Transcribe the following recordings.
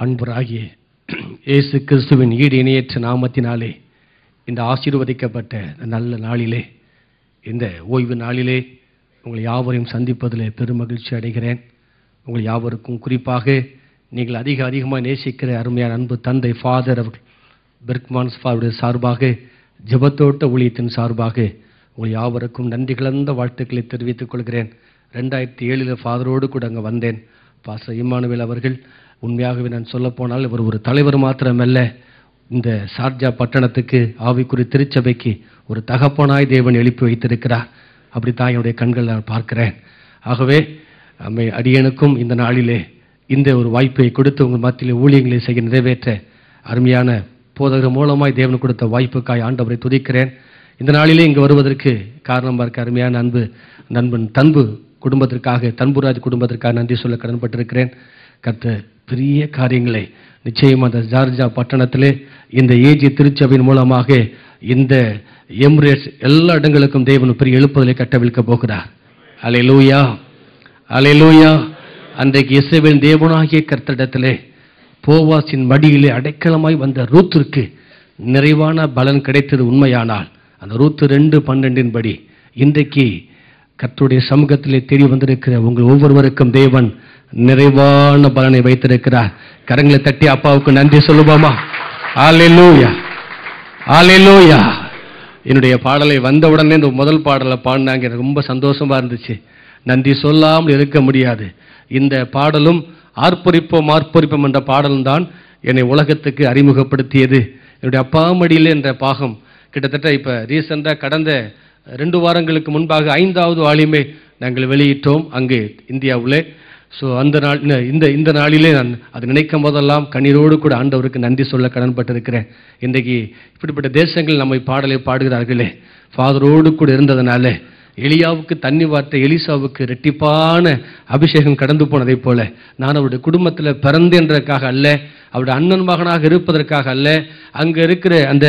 ஆண்டவராகிய இயேசு கிறிஸ்துவின் ஈடு இணையற்ற நாமத்தினாலே இந்த ஆசீர்வதிக்கப்பட்ட நல்ல நாளிலே, இந்த ஓய்வு நாளிலே உங்களை யாவரையும் சந்திப்பதில் பெருமகிழ்ச்சி அடைகிறேன். உங்கள் யாவருக்கும் குறிப்பாக நீங்கள் அதிகமாக நேசிக்கிற அருமையான அன்பு தந்தை ஃபாதர் அவர்கள் பெர்க்மான்ஸ் ஃபாதருடைய சார்பாக, ஜெபத்தோட்ட ஊழியத்தின் சார்பாக உங்கள் யாவருக்கும் நன்றி கலந்த வாழ்த்துக்களை தெரிவித்துக் கொள்கிறேன். 2007 ஃபாதரோடு கூட அங்கே வந்தேன். பாஸ்டர் இம்மானுவேல் அவர்கள் உண்மையாகவே நான் சொல்லப்போனால் இவர் ஒரு தலைவர் மாத்திரமல்ல, இந்த சார்ஜா பட்டணத்துக்கு ஆவிக்குரிய திருச்சபைக்கு ஒரு தகப்பனாய் தேவன் எழுப்பி வைத்திருக்கிறார். அப்படித்தான் என்னுடைய கண்கள் நான் பார்க்கிறேன். ஆகவே அடியனுக்கும் இந்த நாளிலே இந்த ஒரு வாய்ப்பை கொடுத்து உங்கள் மத்தியில் ஊழியங்களை செய்ய நிறைவேற்ற அருமையான போதகர் மூலமாய் தேவன் கொடுத்த வாய்ப்புக்காய் ஆண்டவரை துதிக்கிறேன். இந்த நாளிலே இங்கு வருவதற்கு காரணமாக இருக்க அருமையான நண்பன் தன்பு குடும்பத்திற்காக, தன்புராஜ் குடும்பத்திற்காக நன்றி சொல்ல கடன்பட்டிருக்கிறேன். கர்த்தர் பெரிய காரியங்களை நிச்சயம் அந்த ஜார்ஜா பட்டணத்திலே இந்த ஏஜி திருச்சபையின் மூலமாக இந்த எமிரேட்ஸ் எல்லா இடங்களுக்கும் தேவன் பெரிய எழுப்புதலை கட்டவிழ்க்க போகிறார். அல்லேலூயா, அல்லேலூயா. அன்றைக்கு இஸ்ரவேலின் தேவனாகிய கர்த்தரிடத்திலே போவாசின் மடியிலே அடைக்கலமாய் வந்த ரூத்திற்கு நிறைவான பலன் கிடைத்தது உண்மையானால், அந்த ரூத்து 2:12 படி இன்றைக்கு கர்த்தருடைய சமூகத்திலே தேடி வந்திருக்கிற உங்கள் ஒவ்வொருவருக்கும் தேவன் நிறைவான பலனை வைத்திருக்கிறார். கரங்களை தட்டி அப்பாவுக்கு நன்றி சொல்லுவோமா? அல்லேலூயா, அல்லேலூயா. என்னுடைய பாடலை வந்தவுடனே இந்த முதல் பாடலை பாடினாங்க, எனக்கு ரொம்ப சந்தோஷமா இருந்துச்சு. நன்றி சொல்லாமல் இருக்க முடியாது. இந்த பாடலும் ஆர்ப்பரிப்போம் ஆர்ப்பரிப்போம் என்ற பாடலும் தான் என்னை உலகத்துக்கு அறிமுகப்படுத்தியது. என்னுடைய அப்பா மடியிலே என்ற பாகம் கிட்டத்தட்ட இப்போ ரீசெண்டாக கடந்த 2 வாரங்களுக்கு முன்பாக 5வது வால்யூமை நாங்கள் வெளியிட்டோம் அங்கே இந்தியாவில். ஸோ அந்த நாள் இந்த நாளிலே நான் அது நினைக்கும் போதெல்லாம் கண்ணீரோடு கூட ஆண்டவருக்கு நன்றி சொல்ல கடன்பட்டிருக்கிறேன். இன்றைக்கு இப்படிப்பட்ட தேசங்கள் நம்மை பாடலை பாடுகிறார்களே, ஃபாதரோடு கூட இருந்ததுனால எலியாவுக்கு தண்ணி வார்த்தை எலிசாவுக்கு இரட்டிப்பான அபிஷேகம் கடந்து போனதைப் போல நான் அவருடைய குடும்பத்தில் பிறந்தேன்றதுக்காக அல்ல, அவருடைய அண்ணன் மகனாக இருப்பதற்காக அல்ல, அங்கே இருக்கிற அந்த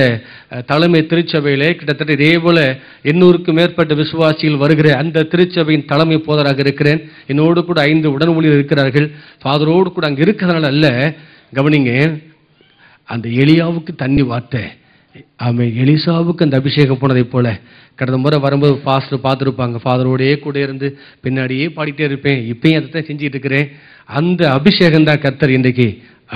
தலைமை திருச்சபையிலே கிட்டத்தட்ட இதே போல 800க்கும் மேற்பட்ட விசுவாசிகள் வருகிற அந்த திருச்சபையின் தலைமை போதராக இருக்கிறேன். என்னோடு கூட 5 உடன் ஊழியர் இருக்கிறார்கள். ஃபாதரோடு கூட அங்கே இருக்கிறதுனால அல்ல, கவனிங்க, அந்த எலியாவுக்கு தண்ணி வார்த்தை எலிசாவுக்கு அந்த அபிஷேகம் போனதைப் போல கடந்த முறை வரும்போது பாஸ்டர் பார்த்துருப்பாங்க, ஃபாதரோடையே கூட இருந்து பின்னாடியே பாடிட்டே இருப்பேன். இப்பயும் அதை தான் செஞ்சுட்டு இருக்கிறேன். அந்த அபிஷேகம் தான் கர்த்தர் இன்றைக்கு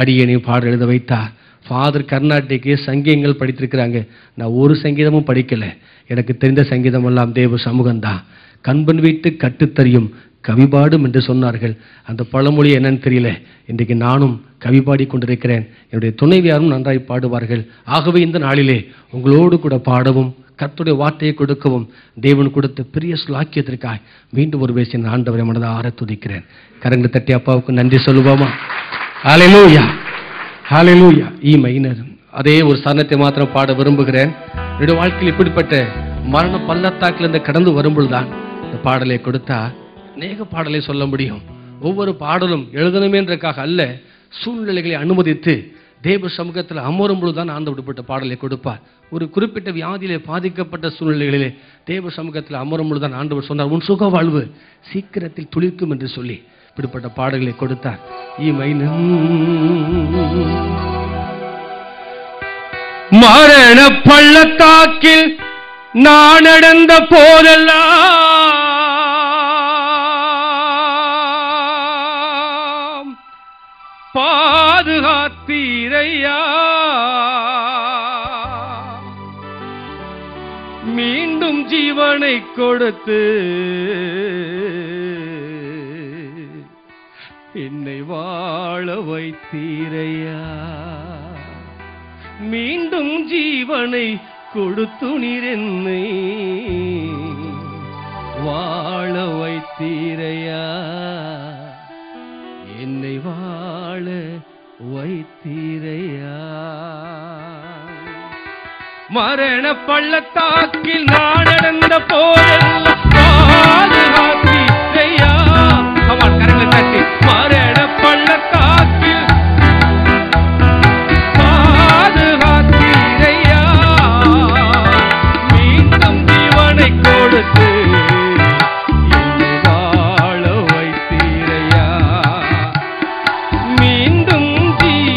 அடியனையும் பாடல் எழுத வைத்தார். ஃபாதர் கர்நாடிக்கு சங்கீதங்கள் படித்திருக்கிறாங்க. நான் ஒரு சங்கீதமும் படிக்கலை. எனக்கு தெரிந்த சங்கீதம் எல்லாம் தேவ சமூகம்தான். கண்பன் வீட்டு கட்டுத்தறியும் கவிபாடும் என்று சொன்னார்கள். அந்த பழமொழி என்னன்னு தெரியல. இன்றைக்கு நானும் கவிபாடி கொண்டிருக்கிறேன். என்னுடைய துணைவியாரும் நன்றாய் பாடுவார்கள். ஆகவே இந்த நாளிலே உங்களோடு கூட பாடவும் கர்த்தருடைய வார்த்தையை கொடுக்கவும் தேவன் கொடுத்த பெரிய சுலாக்கியத்திற்காய் மீண்டும் ஒரு பேசின ஆண்டவரை மனதார துதிக்கிறேன். கரங்களை தட்டி அப்பாவுக்கு நன்றி சொல்லுவோமா? ஹல்லேலூயா, ஹல்லேலூயா. ஈ மைனர் அதே ஒரு சரணத்தை மாத்திரம் பாட விரும்புகிறேன். என்னுடைய வாழ்க்கையில் இப்படிப்பட்ட மரண பள்ளத்தாக்கிலிருந்து கடந்து வரும்பொழுதுதான் இந்த பாடலை கொடுத்தா அநேக பாடலை சொல்ல முடியும். ஒவ்வொரு பாடலும் எழுதணுமேன்றக்காக அல்ல, சூழ்நிலைகளை அனுமதித்து தேவ சமூகத்தில் அமரும் பொழுதுதான் ஆண்டவருடைய பாடலை கொடுப்பார். ஒரு குறிப்பிட்ட வியாதியிலே பாதிக்கப்பட்ட சூழ்நிலைகளிலே தேவ சமூகத்தில் அமரும் பொழுதுதான் ஆண்டவர் சொன்னார், உன் சுக வாழ்வு சீக்கிரத்தில் துளிர்க்கும் என்று சொல்லி இப்படிப்பட்ட பாடல்களை கொடுத்தார். மரண பள்ளத்தாக்கில் நான் நடந்த போதெல்லாம் பாதுகாத்தீரையா, மீண்டும் ஜீவனை கொடுத்து என்னை வாழ வைத்தீரையா, மீண்டும் ஜீவனை கொடுத்து நீர் என்னை வாழ வைத்தீரையா, என்னை வாழ வைத்தீரையா. மரண பள்ளத்தாக்கில் நான் நடந்த போதெல்லாம் பாதுகாத்தீரையா. கரங்களை தட்டி மரண பள்ளத்தாக்கில் பாதுகாத்தீரையா, மீண்டும் ஜீவனை கொடுத்து என்னை வாழ வைத்தீரையா, மீண்டும் ஜீவனை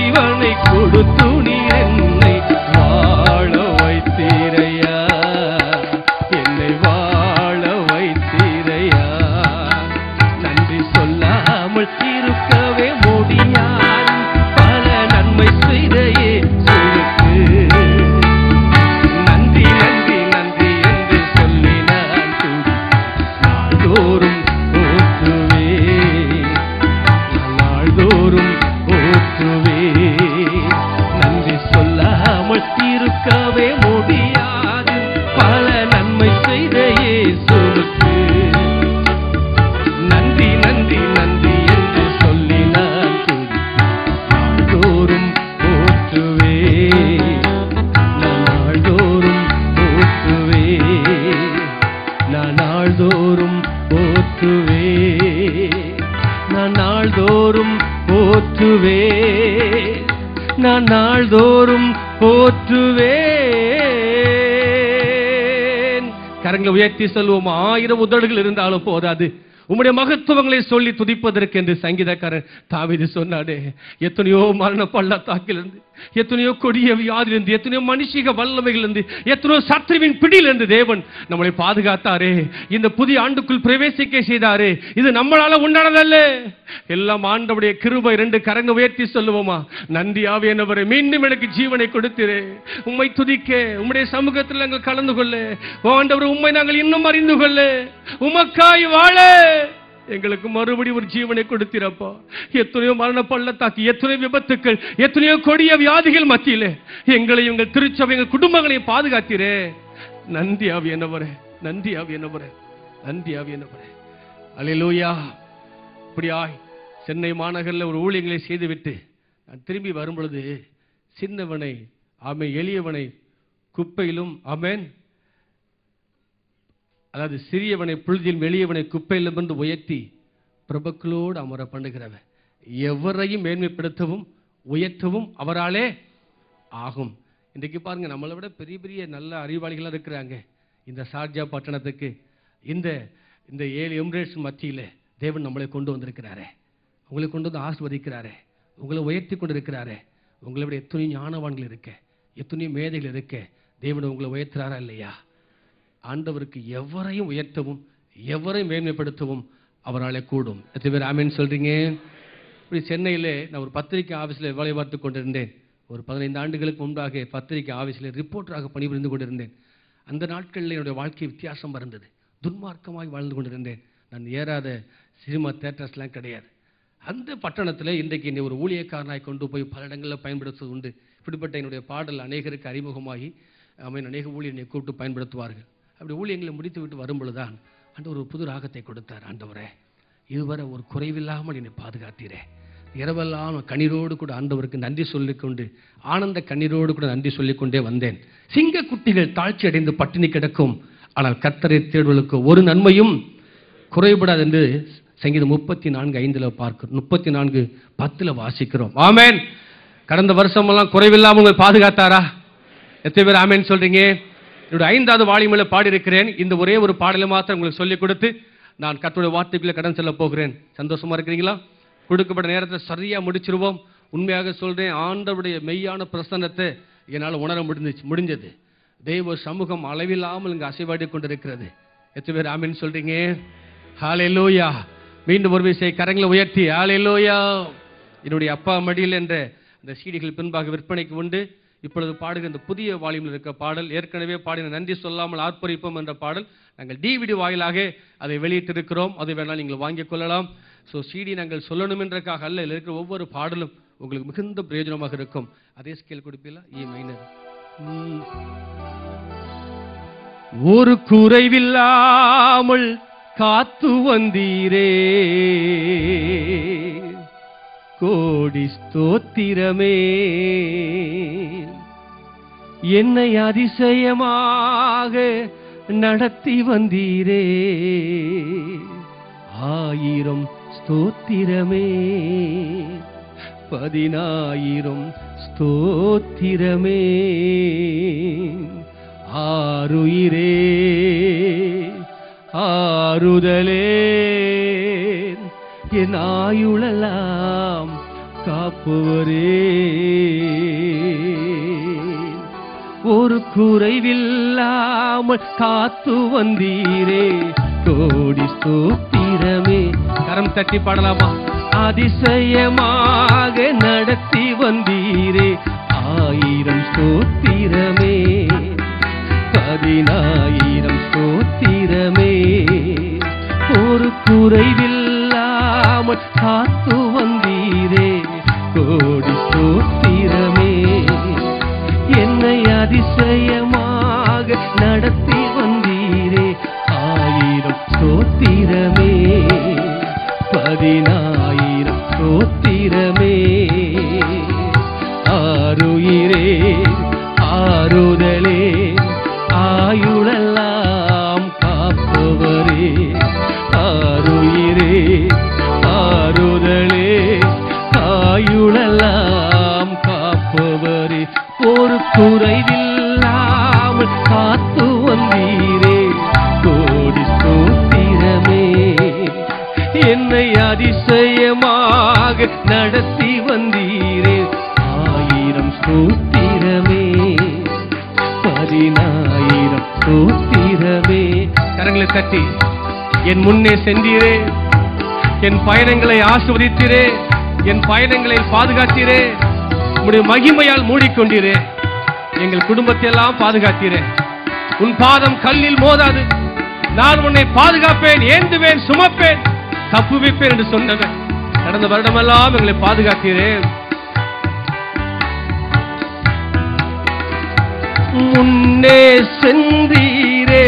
நான் நாள்தோறும் போற்றுவேன். கரங்களை உயர்த்தி சொல்லுவோம். 1000 உதடுகள் இருந்தாலும் போதாது உம்முடைய மகத்துவங்களை சொல்லி துதிப்பதற்கு என்று சங்கீதக்காரன் தாவீது சொன்னாடே. எத்தனையோ மரண பள்ளத்தாக்கிலிருந்து, எத்தனையோ கொடிய வியாதிலிருந்து, எத்தனையோ மனுஷிக வல்லமைகளிலிருந்து, எத்தனையோ சத்ருவின் பிடியிலிருந்து தேவன் நம்மளை பாதுகாத்தாரே. இந்த புதிய ஆண்டுக்குள் பிரவேசிக்க செய்தாரே. இது நம்மளால உண்டானதல்ல, எல்லாம் ஆண்டவருடைய கிருபை. 2 கரங்க உயர்த்தி சொல்லுவோமா? நன்றி ஆவியானவரே, மீண்டும் எனக்கு ஜீவனை கொடுத்தீரே. உம்மை துதிக்க, உம்முடைய சமூகத்தில் நாங்கள் கலந்து கொள்ள, ஆண்டவர் உம்மை நாங்கள் இன்னும் அறிந்து கொள்ள, உமக்காய் வாழ எங்களுக்கு மறுபடி ஒரு ஜீவனை கொடுத்திரப்பா. எத்தனையோ மரண பள்ளத்தாக்கி, எத்தனையோ விபத்துக்கள், எத்தனையோ கொடிய வியாதிகள் மத்தியிலே எங்களையும் எங்கள் திருச்சபை, எங்கள் குடும்பங்களையும் பாதுகாத்தீரே. நன்றி ஆவியானவரே, நன்றி ஆவியானவரே, நன்றி ஆவியானவரே. அல்லேலூயா. இப்படியாய் சென்னை மாநகரில் ஒரு ஊழியங்களை செய்துவிட்டு நான் திரும்பி வரும் பொழுது சின்னவனை, ஆமென், எளியவனை குப்பையிலும், ஆமென், அதாவது சிறியவனை புழுதியில், எளியவனை குப்பையிலும் என்று உயர்த்தி பிரபுக்களோடு அமர பண்ணுகிறவன். எவரையும் மேன்மைப்படுத்தவும் உயர்த்தவும் அவராலே ஆகும். இன்றைக்கு பாருங்க, நம்மளை விட பெரிய பெரிய நல்ல அறிவாளிகளாக இருக்கிறாங்க. இந்த ஷார்ஜா பட்டணத்துக்கு, இந்த 7 எமிரேட்ஸ் மத்தியில் தேவன் நம்மளை கொண்டு வந்திருக்கிறாரே. உங்களை கொண்டு வந்து ஆசீர்வதிக்கிறாரே, உங்களை உயர்த்தி கொண்டு இருக்கிறாரே. உங்களை விட எத்தனையோ ஞானவான்கள் இருக்க, எத்தனையோ மேதைகள் இருக்க, தேவன் உங்களை உயர்த்துறாரா இல்லையா? ஆண்டவருக்கு எவரையும் உயர்த்தவும் எவரையும் மேன்மைப்படுத்தவும் அவராலே கூடும். எத்தனை பேர் ஆமென் சொல்றீங்க? இப்படி சென்னையில் நான் ஒரு பத்திரிகை ஆஃபீஸில் வேலை பார்த்து கொண்டிருந்தேன். ஒரு 15 ஆண்டுகளுக்கு முன்பாக பத்திரிகை ஆஃபீஸில் ரிப்போர்ட்டராக பணிபுரிந்து கொண்டிருந்தேன். அந்த நாட்களில் என்னுடைய வாழ்க்கை வித்தியாசம் இருந்தது. துன்மார்க்கமாய் வாழ்ந்து கொண்டிருந்தேன். நான் ஏறாத சினிமா தேட்டர்ஸ்லாம் கிடையாது. அந்த பட்டணத்தில் இன்றைக்கு என்னை ஒரு ஊழியக்காரனாய் கொண்டு போய் பல இடங்களில் பயன்படுத்துவது உண்டு. இப்படிப்பட்ட என்னுடைய பாடல் அநேகருக்கு அறிமுகமாகி அநேக ஊழியனை கூப்பிட்டு பயன்படுத்துவார்கள். அப்படி ஊழியங்களை முடித்து விட்டு வரும்பொழுதுதான் ஆண்டவர் ஒரு புது ராகத்தை கொடுத்தார். ஆண்டவரே, இதுவரை ஒரு குறைவில்லாமல் என்னை பாதுகாத்தீரே. இரவெல்லாம் கண்ணீரோடு கூட ஆண்டவருக்கு நன்றி சொல்லிக்கொண்டு, ஆனந்த கண்ணீரோடு கூட நன்றி சொல்லிக்கொண்டே வந்தேன். சிங்க குட்டிகள் தாழ்ச்சி அடைந்து பட்டினி கிடக்கும், ஆனால் கர்த்தரை தேடுவதற்கு ஒரு நன்மையும் குறைபடாது என்று சங்கீதம் 34:5 பார்க்கிறோம். 34:10 வாசிக்கிறோம். ஆமென். கடந்த வருஷமெல்லாம் குறைவில்லாமல் உங்களை பாதுகாத்தாரா? எத்தனை பேர் ஆமென் சொல்றீங்க? என்னுடைய 5வது வால்யூமில் பாடியிருக்கிறேன். இந்த ஒரே ஒரு பாடலை மாத்திரம் உங்களுக்கு சொல்லிக் கொடுத்து நான் கர்த்தருடைய வார்த்தைக்குள்ளே கடன் செல்ல போகிறேன். சந்தோஷமா இருக்கிறீங்களா? கொடுக்கப்பட்ட நேரத்தில் சரியா முடிச்சிருவோம். உண்மையாக சொல்றேன், ஆண்டவருடைய மெய்யான பிரசன்னத்தை என்னால் உணர முடிஞ்சது. தெய்வ சமூகம் அளவில்லாமல் இங்கு அசைவாடி கொண்டிருக்கிறது. எத்தனை பேர் ஆமென் சொல்றீங்க? ஹல்லேலூயா. மீண்டும் ஒரு விசை கரங்களை உயர்த்தி ஹல்லேலூயா. என்னுடைய அப்பா மடியில் என்ற அந்த சீடிகள் பின்பாக விற்பனைக்கு உண்டு. இப்பொழுது பாடுகிற இந்த புதிய வால்யூமில் இருக்க பாடல், ஏற்கனவே பாடின நன்றி சொல்லாமல் ஆர்ப்பரிப்போம் என்ற பாடல் நாங்கள் DVD வாயிலாக அதை வெளியிட்டிருக்கிறோம். அதை வேணால் நீங்கள் வாங்கிக் கொள்ளலாம். ஸோ CD நாங்கள் சொல்லணும் என்றக்காக அல்ல, இதில் இருக்கிற ஒவ்வொரு பாடலும் உங்களுக்கு மிகுந்த பிரயோஜனமாக இருக்கும். அதே ஸ்கேல் கொடுப்பீங்களா? E minor. ஒரு குறைவில்லாமல் காத்து வந்தீரே, கோடி ஸ்தோத்திரமே. என்னை அதிசயமாக நடத்தி வந்தீரே, 1000 ஸ்தோத்திரமே, 10,000 ஸ்தோத்திரமே. ஆருயிரே ஆறுதலே, என் ஆயுளெல்லாம் காப்பவரே. ஒரு குறைவில்லாமல் காத்து வந்தீரே, கோடி ஸ்தோத்திரமே. கரம் தட்டி பாடலாமா? அதிசயமாக நடத்தி வந்தீரே, 1000 ஸ்தோத்திரமே, 10,000 ஸ்தோத்திரமே. ஒரு குறைவில்லாமல் காத்து வந்தீரே, கோடி ஸ்தோத்திரமே. என்னை அதிசயமாக நடத்தி வந்தீரே, 1000 ஸ்தோத்திரமே, 10,000 ஸ்தோத்திரமே. ஆருயிரே ஆறுதலே, ஆயுளெல்லாம் காப்பவரே. ஆருயிரே ஆறுதலே, ஆயுளெல்லாம் நடத்தி வந்தீரே. 1000 ஸ்தோத்திரமே, 10000 ஸ்தோத்திரமே. கரங்களை தட்டி, என் முன்னே சென்றீரே, என் பயணங்களை ஆசீர்வதித்தீரே, என் பயணங்களை பாதுகாத்தீரே, உம்முடைய மகிமையால் மூடிக்கொண்டீரே, எங்கள் குடும்பத்தை எல்லாம் பாதுகாத்தீரே. உன் பாதம் கல்லில் மோதாது, நான் உன்னை பாதுகாப்பேன், ஏந்துவேன், சுமப்பேன், தப்புவிப்பேன் என்று சொன்னவன் கடந்த வருடமெல்லாம் எங்களை பாதுகாத்தீரே. முன்னே சென்றீரே,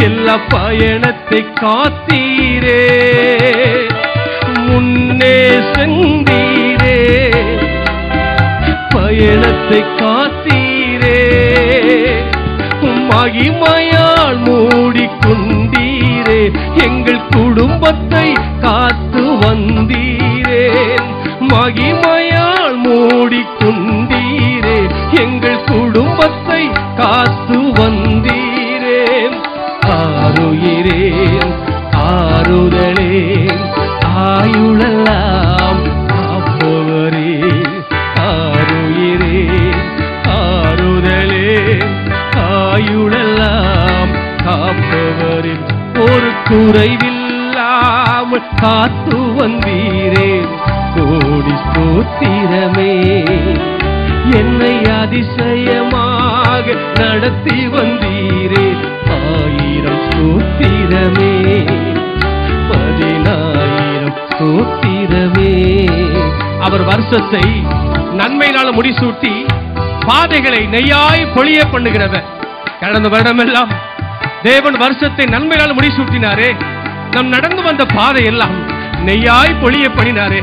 எல்லா பயணத்தை காத்தீரே. முன்னே சென்றீரே, பயணத்தை காத்தீரே. மகிமையால் மூடிக்கொண்டீரே, எங்கள் குடும்பத்தை காத்து வந்தீரே. மகிமையால் மூடிக்கொண்டீரே, எங்கள் குடும்பத்தை காத்து வந்தீரே. ஆருயிரே, ஆறுதலே, ஆயுளெல்லாம் காப்பவரே. ஆருயிரே, ஆறுதலே, ஆயுளெல்லாம் காப்பவரே. ஒரு குறைவில்லாமல் காத்து வந்தீரே. கோடி ஸ்தோத்திரமே, என்னை அதிசயமாக நடத்தி வந்தீரே. 1000 ஸ்தோத்திரமே, 10000 ஸ்தோத்திரமே. அவர் வருஷத்தை நன்மையினால முடிசூட்டி பாதைகளை நெய்யாய் பொழிய பண்ணுகிறவர். கடந்த வருடமெல்லாம் தேவன் வருஷத்தை நன்மையினால் முடிசூட்டினாரே. நம் நடந்து வந்த பாதை எல்லாம் நெய்யாய் பொழிய பண்ணினாரே.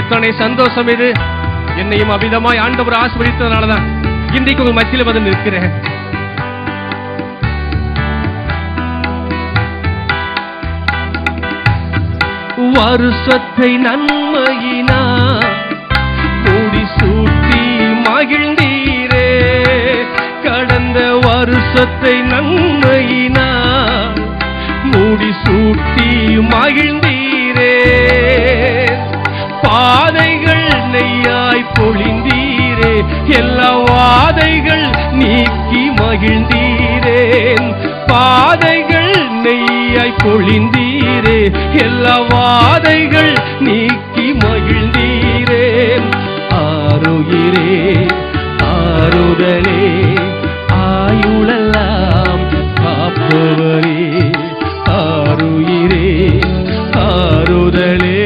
எத்தனை சந்தோஷம் இது! என்னையும் அபிதமாய் ஆண்டவர் ஆசீர்வதித்ததனாலதான் இன்றைக்கு உங்க மத்தியில் வந்து நிற்கிறேன். வருஷத்தை நன்மையினா முடிசூட்டி மகிழ்ந்தீரே. கடந்த வருஷத்தை நன்மையினா முடிசூட்டி மகிழ்ந்தீரே. பாதைகள் நெய்யாய் பொழிந்தீரே, எல்லா வாதைகள் நீக்கி மகிழ்ந்தீரே. பாதைகள் நெய்யாய் பொழிந்தீரே, எல்லா வாதைகள் நீக்கி மகிழ்ந்தீரே. ஆருயிரே, ஆறுதலே, ஆயுளெல்லாம் காப்பவரே. ஆருயிரே, ஆறுதலே,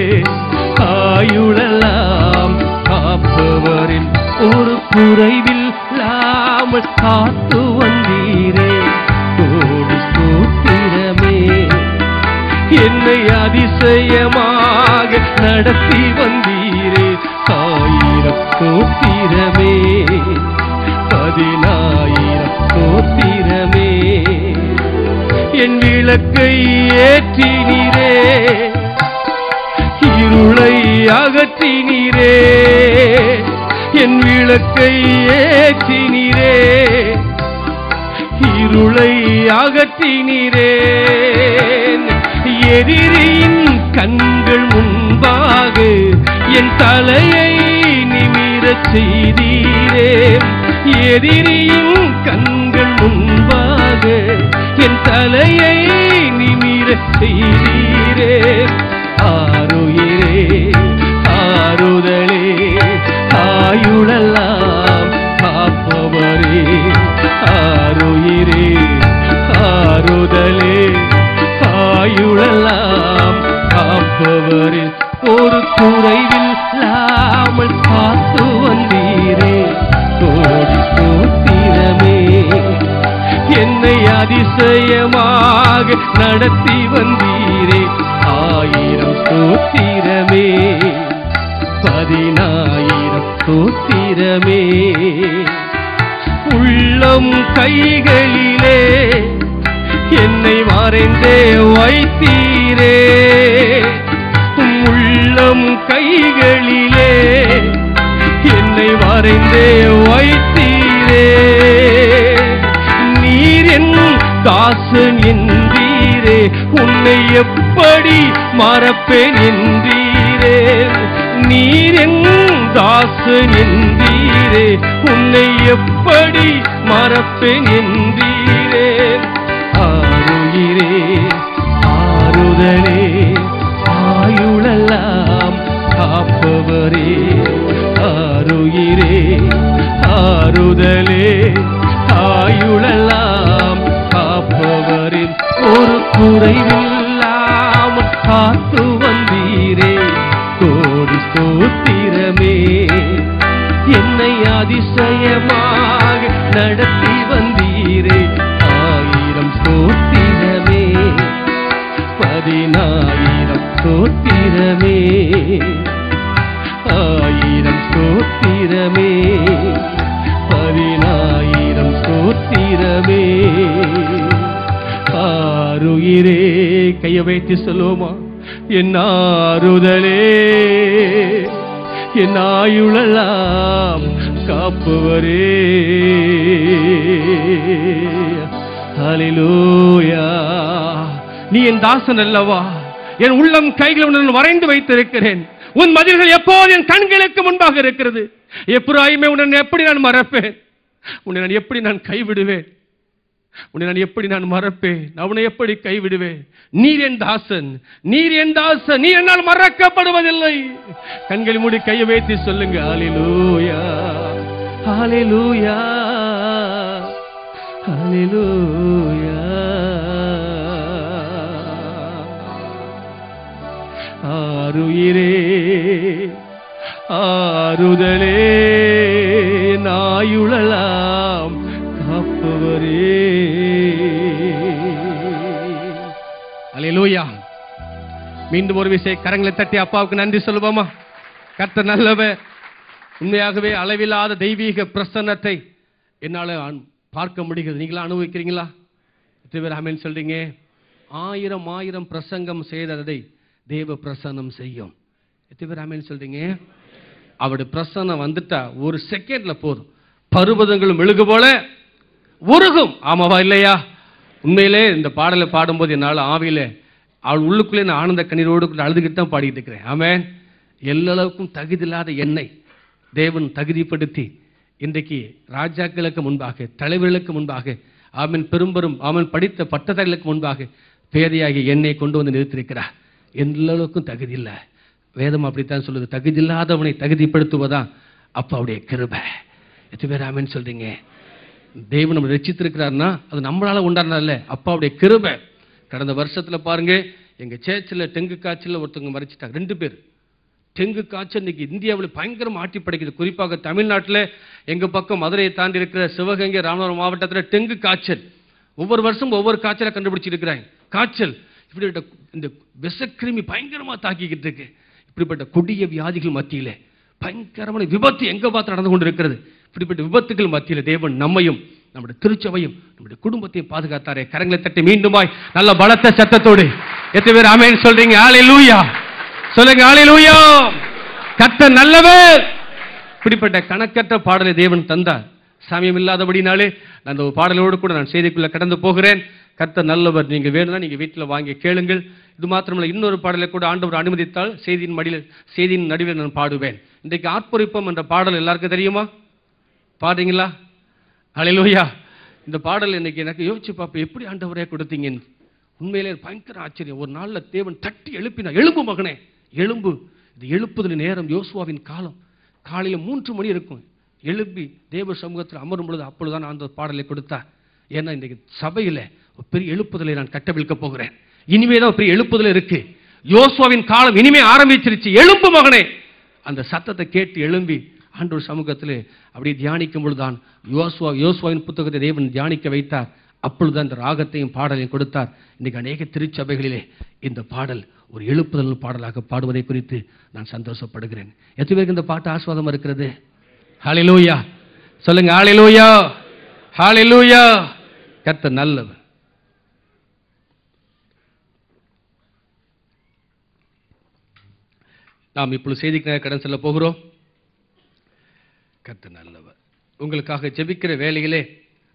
ஆயுளெல்லாம் காப்பவரின் ஒரு குறைவில்லாமல் காத்து வந்தீரே. கோடி ஸ்தோத்திரமே, என்னை அதிசயமாக நடத்தி வந்தீரே. 1000 ஸ்தோத்திரமே, 10000 ஸ்தோத்திரமே. என் விளக்கை ஏற்றினீரே, இருளை அகற்றினீரே. என் விளக்கை ஏற்றினீரே, இருளை அகற்றினீரே. எதிரியின் கண்கள் முன்பாக என் தலையை நிமிரச் செய்தீரே. எதிரியின் கண்கள் முன்பாக என் தலையை நிமிரச் செய்தீரே. ஆருயிரே, ஆறுதலே, ஆயுளெல்லாம் காப்பவரே. ஆருயிரே, ஆறுதலே, ஆயுளெல்லாம் காப்பவரே. ஒரு குறைவில்லாமல் காத்து வந்தீரே. கோடி ஸ்தோத்திரமே, என்னை அதிசயமாக நடத்தி வந்தீரே. 1000 ஸ்தோத்திரமே, 10000 ஸ்தோத்திரமே. உள்ளம் கைகளிலே என்னை வரைந்தே வைத்தீரே. உள்ளம் கைகளிலே என்னை வரைந்தே வைத்தீரே. நீர் என் தாசன் என்றீரே, உன்னை எப்படி மறப்பேன் என்றீரே. நீர் என் தாசன் என்றீரே, உன்னை எப்படி மறப்பேன் என்றீரே. ஆருயிரே ஆறுதலே ஆயுளெல்லாம் காப்பவரே, ஆருயிரே ஆறுதலே ஆயுளெல்லாம் காப்பவரே. ஒரு குறைவில்லாமல் காத்து வந்தீரே, கோடி ஸ்தோத்திரமே. என்னை அதிசயமாக நடத்தி வந்தீரே, 1000 ஸ்தோத்திரமே. 10,000 ஸ்தோத்திரமே, 1000 ஸ்தோத்திரமே, 10,000 ஸ்தோத்திரமே. ஆருயிரே, கையை வைத்து சொல்லுமா, என் ஆறுதலே என் ஆயுளெல்லாம் காப்பவரே. ஹல்லேலூயா. நீ என் தாசன் அல்லவா, என் உள்ளம் கைகளில் வரைந்து வைத்திருக்கிறேன். உன் மதில்கள் எப்போது என் கண்களுக்கு முன்பாக இருக்கிறது. எப்பிராயீமே, உன்னை எப்படி நான் மறப்பேன்? உன்னை நான் எப்படி நான் கைவிடுவேன்? உன்னை நான் எப்படி நான் மறப்பேன்? அவனை எப்படி கைவிடுவேன்? நீர் என் தாசன், நீர் என் தாசன், நீ என்னால் மறக்கப்படுவதில்லை. கண்களை மூடி கையை வைத்து சொல்லுங்க, ஹல்லேலூயா ஹல்லேலூயா ஹல்லேலூயா. ஆருயிரே ஆறுதலே நாயுளலாம் காப்பவரே. அல்லேலூயா. மீண்டும் ஒரு விஷயம், கரங்களை தட்டி அப்பாவுக்கு நன்றி சொல்லுவோமா? கர்த்தர் நல்லவர். உண்மையாகவே அளவில்லாத தெய்வீக பிரசன்னத்தை என்னால பார்க்க முடிகிறது. நீங்களா அனுபவிக்கிறீங்களா? எத்தனை பேர் ஆமென் சொல்றீங்க? 1000 பிரசங்கம் செய்ததை தேவ பிரசன்னம் செய்யும். எத்தனை பேர் ஆமென் சொல்றீங்க? அவருடைய பிரசன்னம் வந்துட்டா ஒரு செகண்ட்ல போதும், பர்வதங்களும் மெழுகு போல உருகும். ஆமாவா இல்லையா? உண்மையிலே இந்த பாடலை பாடும்போது என்னால் ஆவியில அவள் உள்ளுக்குள்ளே நான் ஆனந்த கண்ணீரோடு அழுதுகிட்டு தான் பாடிக்கிட்டு இருக்கிறேன். ஆமென். எல்லாருக்கும் தகுதி இல்லாத என்னை தேவன் தகுதிப்படுத்தி இன்றைக்கு ராஜாக்களுக்கு முன்பாக, தலைவர்களுக்கு முன்பாக, ஆமென், பெரும்பெரும் ஆமென் படித்த பட்டதாரிகளுக்கு முன்பாக பேதையாகி என்னை கொண்டு வந்து நிறுத்திருக்கிறார். எல்லாருக்கும் தகுதி இல்லை. வேதம் அப்படித்தான் சொல்லுது, தகுதி இல்லாதவனை தகுதிப்படுத்துவதான் அப்பாவுடைய கிருபை. எத்தனை பேர் ஆமென் சொல்றீங்க? தேவன் நம்ம ரட்சித்திருக்கிறார்னா அது நம்மளால உண்டானதில்ல, அப்பாவுடைய கிருபை. கடந்த வருஷத்துல பாருங்க, எங்க சேர்ச்சில் டெங்கு காய்ச்சல் ஒருத்தவங்க மறைச்சிட்டாங்க. 2 பேர். டெங்கு காய்ச்சல் இன்னைக்கு இந்தியாவில் பயங்கரம் ஆட்டி படைக்குது. குறிப்பாக தமிழ்நாட்டில் எங்க பக்கம் மதுரையை தாண்டி இருக்கிற சிவகங்கை, ராமநாதபுரம் மாவட்டத்தில் டெங்கு காய்ச்சல் ஒவ்வொரு வருஷம் ஒவ்வொரு காய்ச்சலை கண்டுபிடிச்சி இருக்கிறாங்க. காய்ச்சல் இப்படிப்பட்ட இந்த விஷக்கிருமி பயங்கரமா தாக்கிக்கிட்டு இருக்கு. இப்படிப்பட்ட கொடிய வியாதிகள் மத்தியில பயங்கரமான விபத்து எங்க பார்த்து நடந்து கொண்டு இருக்கிறது. இப்படிப்பட்ட விபத்துகள் மத்தியில தேவன் நம்மையும் நம்முடைய திருச்சபையும் நம்முடைய குடும்பத்தையும் பாதுகாத்தாரே. கரங்களை தட்டி மீண்டுமாய் நல்ல பலத்த சத்தத்தோடு எத்தனை பேர் ஆமென் சொல்றீங்க? ஹல்லேலூயா சொல்லுங்க, ஹல்லேலூயா. கர்த்தர் நல்லவர். இப்படிப்பட்ட கணக்கற்ற பாடலை தேவன் தந்தார். சாமியம் இல்லாதபடினாலே நான் அந்த பாடலோடு கூட நான் செய்திக்குள்ள கடந்து போகிறேன். கர்த்தர் நல்லவர். நீங்க வேணும்னா நீங்க வீட்டில் வாங்கி கேளுங்கள். இது மாத்திரமல்ல, இன்னொரு பாடலை கூட ஆண்டவர் அனுமதித்தால் செய்தியின் நடுவில் நான் பாடுவேன். இன்றைக்கு ஆர்ப்பரிப்பம் என்ற பாடல் எல்லாருக்கும் தெரியுமா? பாடுறீங்களா? ஹல்லேலூயா. இந்த பாடல் இன்னைக்கு எனக்கு யோசிச்சு பார்ப்பேன், எப்படி ஆண்டவரே கொடுத்தீங்கன்னு. உண்மையிலே பயங்கர ஆச்சரியம். ஒரு நாள்ல தேவன் தட்டி எழுப்பினா, எழும்பு மகனே எழும்பு. இது எழுப்புதல் நேரம், யோசுவாவின் காலம். காலையில 3 மணி இருக்கும். எழுப்பி தேவ சமூகத்தில் அமரும் பொழுது அப்பொழுதுதான் அந்த பாடலை கொடுத்தார். ஏன்னா இன்றைக்கு சபையில ஒரு பெரிய எழுப்புதலை நான் கட்டவிழ்க்க போகிறேன். இனிமேதான் பெரிய எழுப்புதல் இருக்கு. யோசுவாவின் காலம் இனிமே ஆரம்பிச்சிருச்சு. எழும்பு மகனே. அந்த சத்தத்தை கேட்டு எழும்பி ஆண்டவர் சமூகத்தில் அப்படி தியானிக்கும் பொழுதுதான் யோசுவாவின் புத்தகத்தை தேவன் தியானிக்க வைத்தார். அப்பொழுதுதான் இந்த ராகத்தையும் பாடலையும் கொடுத்தார். இன்னைக்கு அநேக திருச்சபைகளிலே இந்த பாடல் ஒரு எழுப்புதல் பாடலாக பாடுவதை குறித்து நான் சந்தோஷப்படுகிறேன். எத்தனை பேருக்கு இந்த பாட்டு ஆஸ்வாதமா இருக்கிறது? ஹல்லேலூயா சொல்லுங்க, ஹல்லேலூயா ஹல்லேலூயா. கர்த்தர் நல்லவர். நாம் இப்பொழுது செய்திக்கு கடன் செல்ல போகிறோம். கர்த்தர் நல்லவர். உங்களுக்காக ஜெபிக்கிற வேளையிலே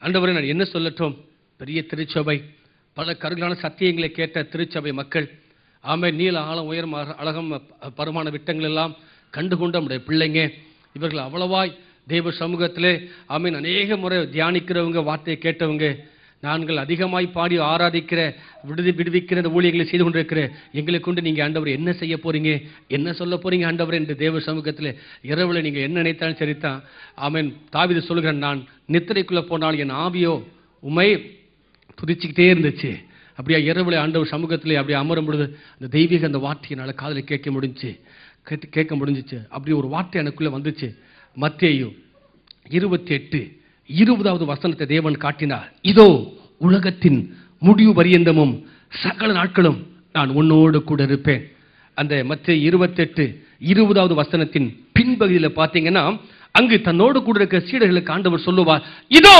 ஆண்டவரே நான் என்ன சொல்லட்டும்? பெரிய திருச்சபை, பல கருகலான சத்தியங்களை கேட்ட திருச்சபை மக்கள், ஆமே, நீல ஆழம் உயரம் அழகம் பருமான விட்டங்கள் எல்லாம் கண்டுகொண்ட நம்முடைய பிள்ளைங்க இவர்கள் அவ்வளவாய் தேவ சமூகத்திலே ஆமீன் அநேக முறை தியானிக்கிறவங்க, வார்த்தையை கேட்டவங்க, நாங்கள் அதிகமாய் பாடி ஆராதிக்கிற விடுவிக்கிற இந்த ஊழியர்களை செய்து கொண்டிருக்கிற எங்களை கொண்டு நீங்கள் ஆண்டவர் என்ன செய்ய போறீங்க, என்ன சொல்ல போறீங்க ஆண்டவர் என்று தேவ சமூகத்தில் இரவில் நீங்கள் என்ன நினைத்தாலும் சரிதான். ஆமீன். தாவீது சொல்கிறேன், நான் நித்திரைக்குள்ளே போனால் என் ஆவியோ உம்மை துதிச்சுக்கிட்டே இருந்துச்சு. அப்படியா இரவில் ஆண்டவர் சமூகத்திலே அப்படியே அமரும் பொழுது அந்த தெய்வீக அந்த வார்த்தையினால் காதில் கேட்க முடிஞ்சிச்சு. அப்படி ஒரு வார்த்தை எனக்குள்ளே வந்துச்சு. மத்தேயு 28:20 வசனத்தை தேவன் காட்டினார். இதோ உலகத்தின் முடிவு பரியந்தமும் சகல நாட்களும் நான் உன்னோடு கூட இருப்பேன். அந்த மத்தேயு 28:20 வசனத்தின் பின்பகுதியில் பார்த்தீங்கன்னா அங்கு தன்னோடு கூட இருக்க சீடர்களுக்கு ஆண்டவர் சொல்லுவார், இதோ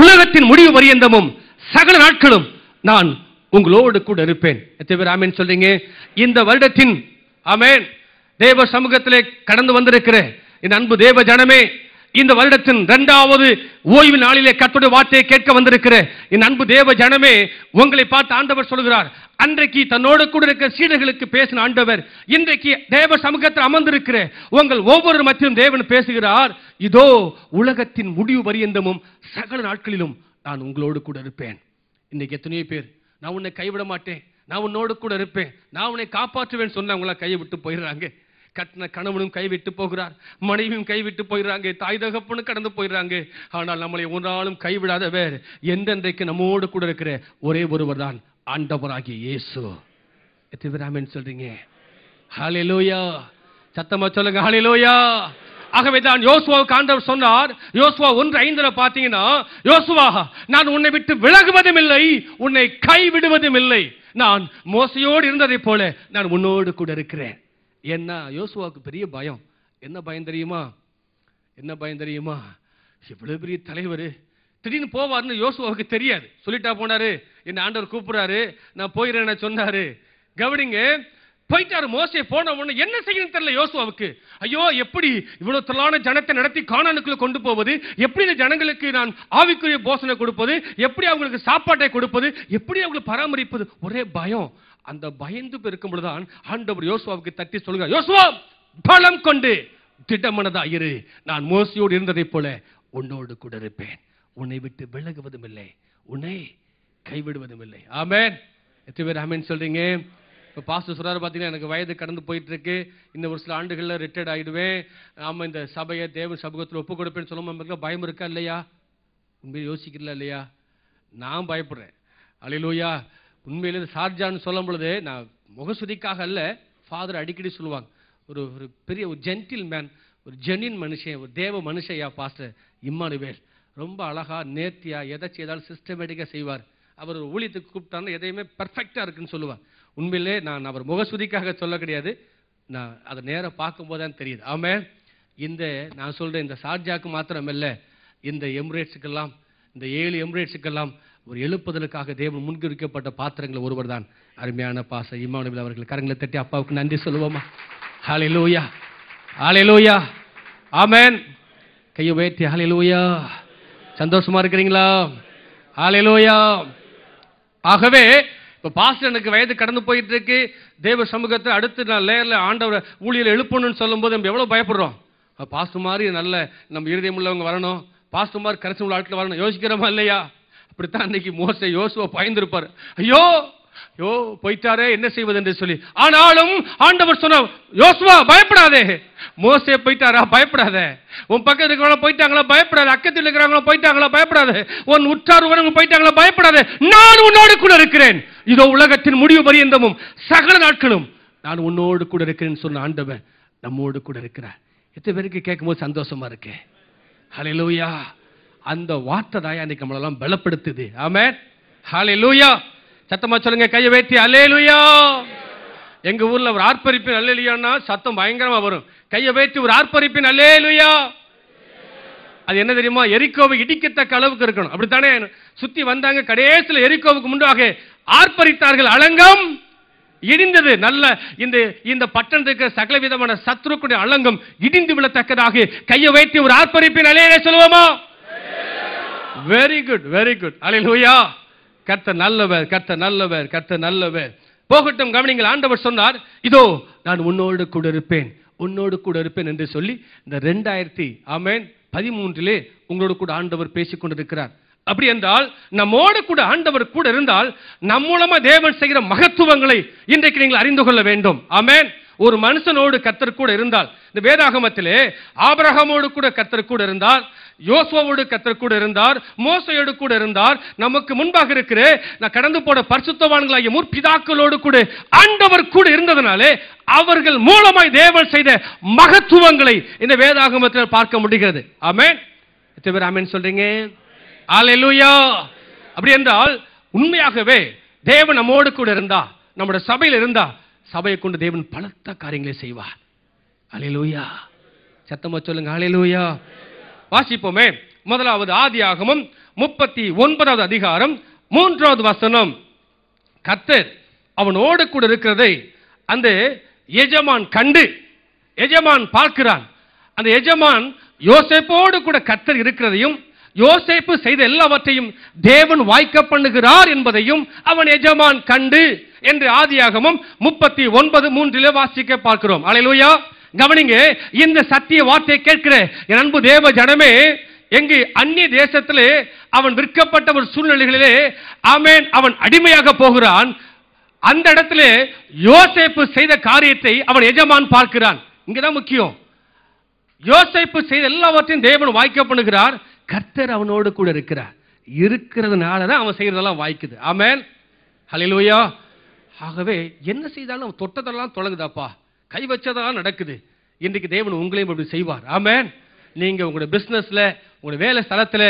உலகத்தின் முடிவு பரியந்தமும் சகல நாட்களும் நான் உங்களோடு கூட இருப்பேன். எத்தனை பேர் ஆமென் சொல்றீங்க? இந்த வருடத்தின் ஆமென் தேவ சமூகத்திலே கடந்து வந்திருக்கிற என் அன்பு தேவ ஜனமே, இந்த வருடத்தின் 2வது ஓய்வு நாளிலே கர்த்தருடைய வார்த்தையை கேட்க வந்திருக்கிற என் அன்பு தேவ ஜனமே, உங்களை பார்த்து ஆண்டவர் சொல்கிறார், அன்றைக்கு தன்னோடு கூட இருக்க சீடர்களுக்கு பேசின ஆண்டவர் இன்றைக்கு தேவ சமூகத்தில் அமர்ந்திருக்கிற உங்கள் ஒவ்வொரு மத்தியும் தேவன் பேசுகிறார், இதோ உலகத்தின் முடிவு பரியந்தமும் சகல நாட்களிலும் நான் உங்களோடு கூட இருப்பேன். இன்னைக்கு எத்தனையோ பேர் நான் உன்னை கைவிட மாட்டேன், நான் உன்னோடு கூட இருப்பேன், நான் உன்னை காப்பாற்றுவேன் சொன்ன அவங்கள கையை விட்டு போயிடுறாங்க. கட்டின கணவனும் கைவிட்டு போகிறார், மனைவியும் கைவிட்டு போயிடுறாங்க, தாய் தகப்பனும் கடந்து போயிடுறாங்க. ஆனால் நம்மளை ஒரு நாளும் கைவிடாதவர், என்றென்றைக்கு நம்மோடு கூட இருக்கிற ஒரே ஒருவர் தான் ஆண்டவராகிய இயேசு. எத்தனை பேர் ஆமென் சொல்றீங்க? ஹல்லேலூயா. சத்தமா சொல்லுங்க ஹல்லேலூயா. ஆகவே தான் யோசுவாவுக்கு ஆண்டவர் சொன்னார், யோசுவா 1:5 பார்த்தீங்கன்னா, யோசுவா நான் உன்னை விட்டு விலகுவதும் இல்லை, உன்னை கைவிடுவதும் இல்லை, நான் மோசையோடு இருந்ததை போல நான் உன்னோடு கூட இருக்கிறேன். என்ன யோசுவாவுக்கு பெரிய பயம். என்ன பயம் தெரியுமா? இவ்வளவு பெரிய தலைவர் திடீர்னு போவார்னு யோசுவாவுக்கு தெரியாது. சொல்லிட்டா போனாரு, என்ன ஆண்டவர் கூப்பிடுறாரு, நான் போயிடுறேன்னு சொன்னாரு. கவனிங்க, போயிட்டாரு. மோசே போன உடனே என்ன செய்யணும் தெரியல யோசுவாவுக்கு. ஐயோ, எப்படி இவ்வளவு திரளான ஜனத்தை நடத்தி கானானுக்குள்ள கொண்டு போவது, எப்படி இந்த ஜனங்களுக்கு நான் ஆவிக்குரிய போசனை கொடுப்பது, எப்படி அவங்களுக்கு சாப்பாட்டை கொடுப்பது, எப்படி அவங்களுக்கு பராமரிப்பது, ஒரே பயம். அந்த பயந்து இருக்கும் பொழுதுதான் ஆண்டவர் யோசுவாவுக்கு தட்டி சொல்கிறார், யோசுவா பலம் கொண்டு திடமனதா இரு, நான் மோசையோடு இருந்ததை போல உன்னோடு கூட இருப்பேன், உன்னை விட்டு விலகுவதும் இல்லை, உன்னை கைவிடுவதும் இல்லை. ஆமென். எத்தனை பேர் ஆமென் சொல்றீங்க? இப்போ பாஸ்டர் சொல்றாரு பார்த்தீங்கன்னா, எனக்கு வயது கடந்து போயிட்டு இருக்கு, இன்னும் ஒரு சில ஆண்டுகளில் ரிட்டையர்ட் ஆகிடுவேன், ஆமாம் இந்த சபையை தேவ சமூகத்தில் ஒப்பு கொடுப்பேன்னு சொல்லும்போது பயம் இருக்கா இல்லையா? உண்மையை யோசிக்கிறல இல்லையா? நான் பயப்படுறேன். அல்லேலூயா. உண்மையிலே சார்ஜான்னு சொல்லும் பொழுது நான் முகசுதிக்காக அல்ல, ஃபாதர் அடிக்கடி சொல்லுவாங்க, ஒரு பெரிய ஒரு ஜென்டில் மேன், ஒரு ஜெனின் மனுஷன், ஒரு தேவ மனுஷையா பாஸ்டர் இம்மானுவேல். ரொம்ப அழகா நேர்த்தியா எதை செய்தாலும் சிஸ்டமேட்டிக்காக செய்வார். அவர் ஊழியத்துக்கு கூப்பிட்டாருன்னா எதையுமே பர்ஃபெக்டாக இருக்குன்னு சொல்லுவார். உண்மையிலே நான் அவர் முகசுதிக்காக சொல்ல கிடையாது, நான் அதை நேராக பார்க்கும்போது தான் தெரியுது. ஆமாம். நான் சொல்கிறேன், இந்த சார்ஜாக்கு மாத்திரம் இல்லை, இந்த எமிரேட்ஸுக்கெல்லாம், இந்த 7 எமிரேட்ஸுக்கெல்லாம் ஒரு எழுப்புதலுக்காக தேவன் முன்குறிக்கப்பட்ட பாத்திரங்கள் ஒருவர் தான் அருமையான பாஸ்டர் இம்மானுவேல் அவர்கள். கரங்களை தட்டி அப்பாவுக்கு நன்றி சொல்லுவோமா? ஹல்லேலூயா, ஹல்லேலூயா, ஆமென். கையை உயர்த்தி ஹல்லேலூயா. சந்தோஷமா இருக்கிறீங்களா? ஹல்லேலூயா. ஆகவே இப்போ பாஸ்டர் எனக்கு வயது கடந்து போயிட்டு இருக்கு, தேவ சமூகத்தை அடுத்து நான் லேயரில் ஆண்டவர் ஊழியர் எழுப்பணும்னு சொல்லும்போது நம்ம எவ்வளோ பயப்படுறோம். பாஸ்டர் மாதிரி நல்ல நம்ம இருதயம் உள்ளவங்க வரணும், பாஸ்டர் மாதிரி கரைச்சி உள்ள ஆட்கள் வரணும், யோசிக்கிறோமா இல்லையா? அப்படித்தான் அன்னைக்கு மோசே யோசுவா பயந்துருப்பார். ஐயோ போயிட்டாரே என்ன செய்வது என்று சொல்லி. ஆனாலும் ஆண்டவர் சொன்ன, யோசுவா பயப்படாதே, மோசே போயிட்டாரா பயப்படாத, உன் பக்கத்துல இருக்கிறவங்க போயிட்டாங்களா பயப்படாத, அக்கத்தில் இருக்கிறவங்க போயிட்டாங்களா பயப்படாத, உன் உற்றார் உறவு போயிட்டாங்களா பயப்படாத, நான் உன்னோடு கூட இருக்கிறேன், இதோ உலகத்தின் முடிவு பரியந்தமும் சகல நாட்களும் நான் உன்னோடு கூட இருக்கிறேன்னு சொன்ன ஆண்டவன் நம்மோடு கூட இருக்கிறார். எத்தனை பேருக்கு கேட்கும்போது சந்தோஷமா இருக்கு? ஹல்லேலூயா. அந்த வார்த்தை தான் அன்னைக்கு நம்மளெல்லாம் பலப்படுத்துது. ஆமென். ஹல்லேலூயா. சத்தமா சொல்லுங்க, கையை வைத்து அல்லேலூயா. எங்க ஊர்ல ஒரு ஆர்ப்பரிப்பின் அல்லேலூயான்னா சத்தம் பயங்கரமா வரும். கையை வைத்து ஒரு ஆர்ப்பரிப்பின் அல்லேலூயா. அது என்ன தெரியுமா? எரிக்கோவை இடிக்கத்தக்க அளவுக்கு இருக்கணும். அப்படித்தானே சுத்தி வந்தாங்க, கடைசியில் எரிக்கோவுக்கு முன்பாக ஆர்ப்பரித்தார்கள், அலங்கம் இடிந்தது. நல்ல இந்த பட்டணத்துக்கு சகல விதமான சத்துருக்குடைய அலங்கம் இடிந்து விழத்தக்கதாக கையை வைத்து ஒரு ஆர்ப்பரிப்பின் அல்லேலூயா சொல்லுவோமா? Very good, very good. Hallelujah. கர்த்தர் நல்லவர், கர்த்தர் நல்லவர், கர்த்தர் நல்லவர். போகட்டும், கவனிங்கள். ஆண்டவர் சொன்னார், இதோ நான் உன்னோடு கூட இருப்பேன், உன்னோடு கூட இருப்பேன் என்று சொல்லி இந்த 2013 உங்களோடு கூட ஆண்டவர் பேசிக் கொண்டிருக்கிறார். அப்படி என்றால் நம்மோடு கூட ஆண்டவர் கூட இருந்தால் நம் மூலமா தேவன் செய்கிற மகத்துவங்களை இன்றைக்கு நீங்கள் அறிந்து கொள்ள வேண்டும். ஆமென். ஒரு மனுஷனோடு கர்த்தர் கூட இருந்தால், இந்த வேதாகமத்திலே ஆபிரகாமோடு கூட கர்த்தர் கூட இருந்தார், யோசுவாவோடு கர்த்தர் கூட இருந்தார், மோசேயோடு கூட இருந்தார். நமக்கு முன்பாக இருக்கிற நான் கடந்து போன பரிசுத்தவான்களாகிய முற்பிதாக்களோடு கூட ஆண்டவர் கூட இருந்ததனாலே அவர்கள் மூலமாய் தேவன் செய்த மகத்துவங்களை இந்த வேதாகமத்தில் பார்க்க முடிகிறது. ஆமென். எத்தனை பேர் ஆமென் சொல்றீங்க? அல்லேலூயா. அப்படி என்றால் உண்மையாகவே தேவன் நம்மோடு கூட இருந்தா, நம்முடைய சபையில் இருந்தா, சபையை கொண்டு தேவன் பலத்த காரியங்களை செய்வார். அல்லேலூயா. சத்தமா சொல்லுங்க அல்லேலூயா. வாசிப்போமே. முதலாவது ஆதியாகமம் 39வது அதிகாரம் 3வது வசனம். கர்த்தர் அவனோடு கூட இருக்கிறதை அந்த எஜமான் கண்டு, எஜமான் பார்க்கிறான். அந்த எஜமான் யோசேப்போடு கூட கர்த்தர் இருக்கிறதையும் யோசேப்பு செய்த எல்லாவற்றையும் தேவன் வாய்க்க பண்ணுகிறார் என்பதையும் அவன் எஜமான் கண்டு என்று ஆதியாகமம் 39:3 வாசிக்க பார்க்கிறோம். அல்லேலூயா. கவனிங்க, இந்த சத்திய வார்த்தையை கேட்கிற என் அன்பு தேவ ஜனமே, எங்கு அந்நிய தேசத்திலே அவன் விற்கப்பட்ட ஒரு சூழ்நிலைகளிலே ஆமென் அவன் அடிமையாக போகிறான். அந்த இடத்திலே யோசேப்பு செய்த காரியத்தை அவன் எஜமான் பார்க்கிறான். இங்கதான் முக்கியம். யோசேப்பு செய்த எல்லாவற்றையும் தேவன் வாய்க்க பண்ணுகிறார். கர்த்தர் அவனோடு கூட இருக்கிறதுனால தான் அவன் செய்யறதெல்லாம் வாய்க்குது. ஆமென். ஹல்லேலூயா. ஆகவே என்ன செய்தாலும் அவன் தொட்டதெல்லாம் தொடங்குதாப்பா, கை வச்சதெல்லாம் நடக்குது. இன்றைக்கு தேவன் உங்களையும் அப்படி செய்வார். ஆமென். நீங்க உங்களுடைய பிசினஸ்ல, உங்களுடைய வேலை ஸ்தலத்துல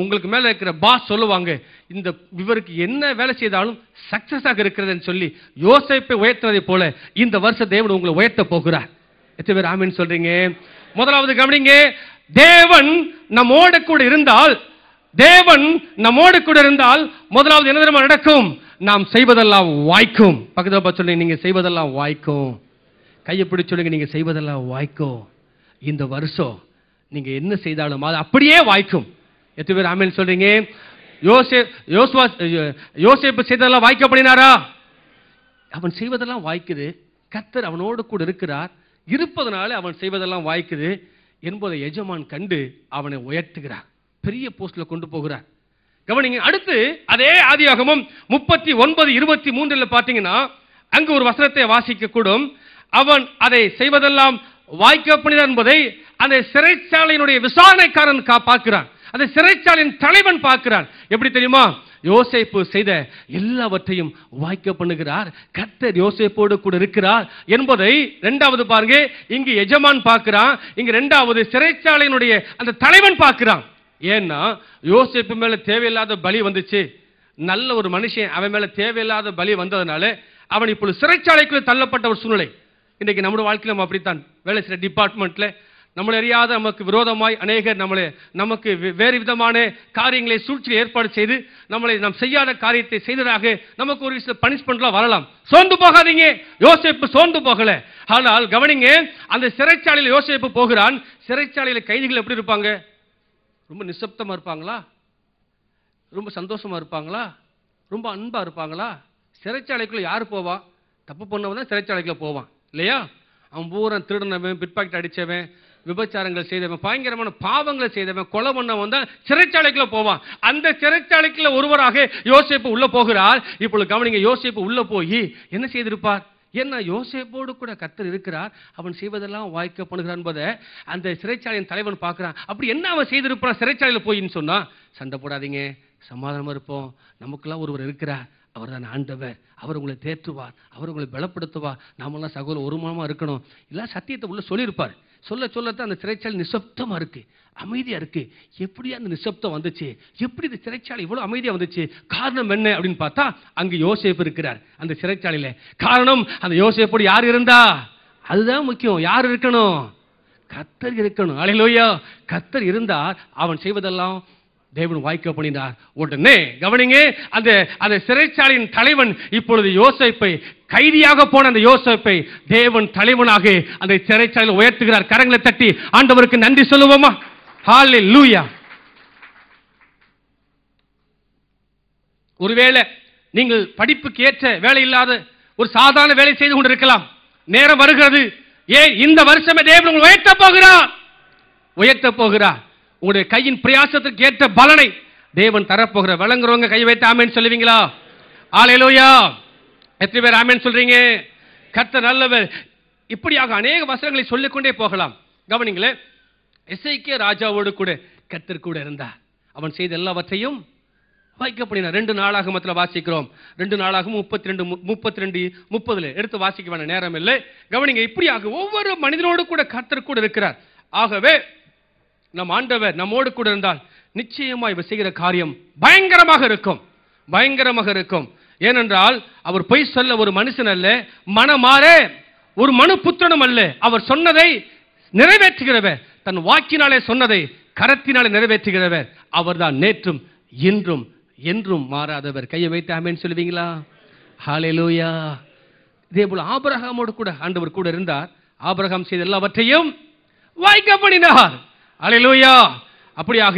உங்களுக்கு மேல இருக்கிற பாஸ் சொல்லுவாங்க, இந்த இவருக்கு என்ன வேலை செய்தாலும் சக்சஸ் ஆக இருக்கிறதுன்னு சொல்லி யோசேப்பை உயர்த்துவதை போல இந்த வருஷம் தேவன் உங்களை உயர்த்த போகிறார். எத்தனை பேர் ஆமென் சொல்றீங்க? முதலாவது கவனிங்க, தேவன் நம்மோடு கூட இருந்தால், தேவன் நம்மோடு கூட இருந்தால் முதலாவது என்ன தெரியுமா நடக்கும்? நாம் செய்வதெல்லாம் வாய்க்கும். பக்கத்துல பார்த்து சொல்லுங்க, நீங்க செய்வதெல்லாம் வாய்க்கும். கையை பிடிச்சு சொல்லுங்க, நீங்க செய்வதெல்லாம் வாய்க்கும். இந்த வருஷம் நீங்க என்ன செய்தாலும் அது அப்படியே வாய்க்கும். எத்தனை பேர் ஆமென் சொல்றீங்க? யோசேப்பு செய்ததெல்லாம் வாய்க்கப்படினாரா? அவன் செய்வதெல்லாம் வாய்க்குது. கர்த்தர் அவனோடு கூட இருக்கிறார். இருப்பதனால அவன் செய்வதெல்லாம் வாய்க்குது என்பதை எஜமான் கண்டு அவனை உயர்த்துகிறார், பெரிய போஸ்ட்ல கொண்டு போகிறார். கவனிங்க, அடுத்து அதே ஆதியாகமம் 39:23 பார்த்தீங்கன்னா அங்கு ஒரு வசனத்தை வாசிக்க கூடும். அவன் அதை செய்வதெல்லாம் வாய்க்கப்படினார் என்பதை அந்த சிறைச்சாலையினுடைய விசாரணைக்காரன் பார்க்கிறான். அந்த சிறைச்சாலையின் தலைவன் பார்க்கிறான். எப்படி தெரியுமா? யோசேப்பு செய்த எல்லாவற்றையும் வாய்க்க பண்ணுகிறார். கர்த்தர் யோசேப்போடு கூட இருக்கிறார் என்பதை இரண்டாவது பாருங்க, இங்கு எஜமான் பார்க்கிறான், இங்கு இரண்டாவது சிறைச்சாலையினுடைய அந்த தலைவன் பார்க்கிறான். ஏன்னா யோசேப்பு மேல தேவையில்லாத பலி வந்துச்சு. நல்ல ஒரு மனுஷன் அவன் மேல தேவையில்லாத பலி வந்ததுனால அவன் இப்பொழுது சிறைச்சாலைக்குள்ள தள்ளப்பட்ட ஒரு சூழ்நிலை. இன்றைக்கு நம்முடைய வாழ்க்கையில் நம்ம அப்படித்தான். வேலை செய்கிற டிபார்ட்மெண்ட்ல நம்மளை அறியாத நமக்கு விரோதமாய் அநேகர் நமக்கு வேறு விதமான காரியங்களை சூழ்ச்சியை ஏற்பாடு செய்து நாம் செய்யாத காரியத்தை செய்ததாக நமக்கு ஒரு சில பனிஷ்மெண்ட்லாம் வரலாம். சோர்ந்து போகாதீங்க, யோசேப்பு சோர்ந்து போகல. ஆனால் கவனிங்க, அந்த சிறைச்சாலையில் யோசேப்பு போகிறான். சிறைச்சாலையில் கைதிகள் எப்படி இருப்பாங்க? ரொம்ப நிசப்தமா இருப்பாங்களா? ரொம்ப சந்தோஷமா இருப்பாங்களா? ரொம்ப அன்பா இருப்பாங்களா? சிறைச்சாலைக்குள்ள யாரு போவா? தப்பு பண்ணவன் தான் சிறைச்சாலைக்குள்ள போவான் இல்லையா? அவன் பூரா திருடனவன், பிட்பாக்கெட் அடிச்சவன், விபச்சாரங்கள் செய்தவன், பயங்கரமான பாவங்களை செய்தவன், கொலை பண்ணவன் தான் சிறைச்சாலைக்குள்ள போவான். அந்த சிறைச்சாலைக்குள்ள ஒருவராக யோசேப்பு உள்ள போகிறார். இப்பொழுது கவனிங்க, யோசேப்பு உள்ள போய் என்ன செய்திருப்பார்? ஏன்னா யோசேப்போடு கூட கர்த்தர் இருக்கிறார், அவன் செய்வதெல்லாம் வாய்க்க பண்ணுகிறான் என்பதை அந்த சிறைச்சாலையின் தலைவன் பார்க்கிறான். அப்படி என்ன அவன் செய்திருப்பான் சிறைச்சாலையில் போயின்னு சொன்னா? சண்டை போடாதீங்க, சமாதானமா இருப்போம், நமக்கெல்லாம் ஒருவர் இருக்கிறார், அவர் தான் ஆண்டவர், அவர் உங்களை தேற்றுவார், அவர் உங்களை பலப்படுத்துவார், நாமெல்லாம் சகோதர ஒருமனமா இருக்கணும், இல்ல சத்தியத்தை உள்ள சொல்லியிருப்பார். சொல்லத்தான் அந்த சிறைச்சாலை நிசப்தமா இருக்கு, அமைதியா இருக்கு. எப்படி அந்த நிசப்தம் வந்துச்சு? எப்படி இந்த சிறைச்சாலை இவ்வளவு அமைதியா வந்துச்சு? காரணம் என்ன அப்படின்னு பார்த்தா அங்கு யோசேப்பு இருக்கிறார் அந்த சிறைச்சாலையில. காரணம், அந்த யோசேப்போடு யார் இருந்தா? அதுதான் முக்கியம். யார் இருக்கணும்? கர்த்தர் இருக்கணும். அல்லேலூயா. கர்த்தர் இருந்தார், அவன் செய்வதெல்லாம் தேவன் வாய்க்க பண்ணினார். உடனே கவனிங்க, அந்த சிறைச்சாலையின் தலைவன் இப்பொழுது யோசேப்பை, கைதியாக போன அந்த யோசேப்பை தேவன் தலைவனாக அந்த சிறைச்சாலையில் உயர்த்துகிறார். கரங்களை தட்டி ஆண்டவருக்கு நன்றி சொல்லுவோமா? ஹல்லேலூயா. ஒருவேளை நீங்கள் படிப்புக்கு ஏற்ற வேலை இல்லாத ஒரு சாதாரண வேலை செய்து கொண்டிருக்கலாம். நேரம் வருகிறது, ஏன் இந்த வருஷமே தேவன் உங்களை உயர்த்த போகிறார், உயர்த்த போகிறார். உங்களுடைய கையின் பிரயாசத்துக்கு ஏற்ற பலனை தேவன் தரப்போகிற. வழங்குறவங்க கை வைத்து ஆமென் சொல்லுவீங்களா? அல்லேலூயா. எத்தனை பேர் ஆமென் சொல்றீங்க? கர்த்தர் நல்லவர். இப்படியாக அநேக வசனங்களை சொல்லிக்கொண்டே போகலாம். கவனிங்களே, எசேக்கியா ராஜாவோடு கூட கர்த்தர் கூட இருந்தார். அவன் செய்த எல்லாவற்றையும் வாய்க்கப்படினார். 2 நாளாகமத்தில் வாசிக்கிறோம். 2 நாளாகவும் 32:30 எடுத்து வாசிக்க வேண்டிய நேரம் இல்லை. கவனிங்க, இப்படியாக ஒவ்வொரு மனிதனோடு கூட கர்த்தர் கூட இருக்கிறார். ஆகவே நம் ஆண்டவர் நம்மோடு கூட இருந்தால் நிச்சயமா இவர் செய்கிற காரியம் பயங்கரமாக இருக்கும், பயங்கரமாக இருக்கும். ஏனென்றால் அவர் பொய் சொல்ல ஒரு மனுஷன் அல்ல, மனமாறே ஒரு மனு புத்திரனும் அல்ல. அவர் சொன்னதை நிறைவேற்றுகிறவர், தன் வாக்கினாலே சொன்னதை கரத்தினாலே நிறைவேற்றுகிறவர். அவர்தான் நேற்றும் இன்றும் என்றும் மாறாதவர். கையை வைத்து ஆமென் சொல்லுவீங்களா? ஹல்லேலூயா. இதே போல ஆபிரகாமோடு கூட ஆண்டவர் கூட இருந்தார். ஆபிரகாம் செய்த எல்லாவற்றையும் வாய்க்கப்படினார். ஹல்லேலூயா. அப்படியாக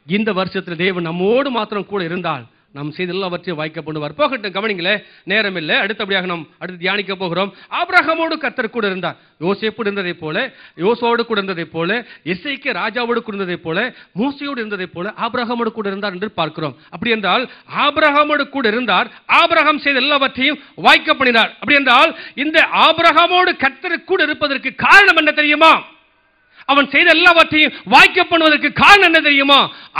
இந்த வருஷத்தில் தேவன் நம்மோடு மாத்திரம் கூட இருந்தால் நாம் செய்த எல்லாவற்றையும் வாய்க்கப்படுவார். போகட்டும், கவனிங்களே, நேரம் இல்லை. அடுத்தபடியாக நாம் அடுத்து தியானிக்க போகிறோம். ஆபிரகாமோடு கர்த்தர் கூட இருந்தார். யோசேப்போடு இருந்ததை போல, யோசுவாவோடு கூட இருந்ததை போல, எசேக்கியா ராஜாவோடு கூட இருந்ததை போல, மோசேயோடு இருந்ததை போல ஆபிரகாமோடு கூட இருந்தார் என்று பார்க்கிறோம். அப்படி என்றால் ஆபிரகாமோடு கூட இருந்தார், ஆபிரகாம் செய்த எல்லாவற்றையும் வாய்க்கப்படினார். அப்படி என்றால் இந்த ஆபிரகாமோடு கர்த்தர் கூட இருப்பதற்கு காரணம் என்ன தெரியுமா? அவன் செய்த எல்லாவற்றையும் வாய்க்கப்படுவதற்கு காரணம் என்ன தெரியுமா?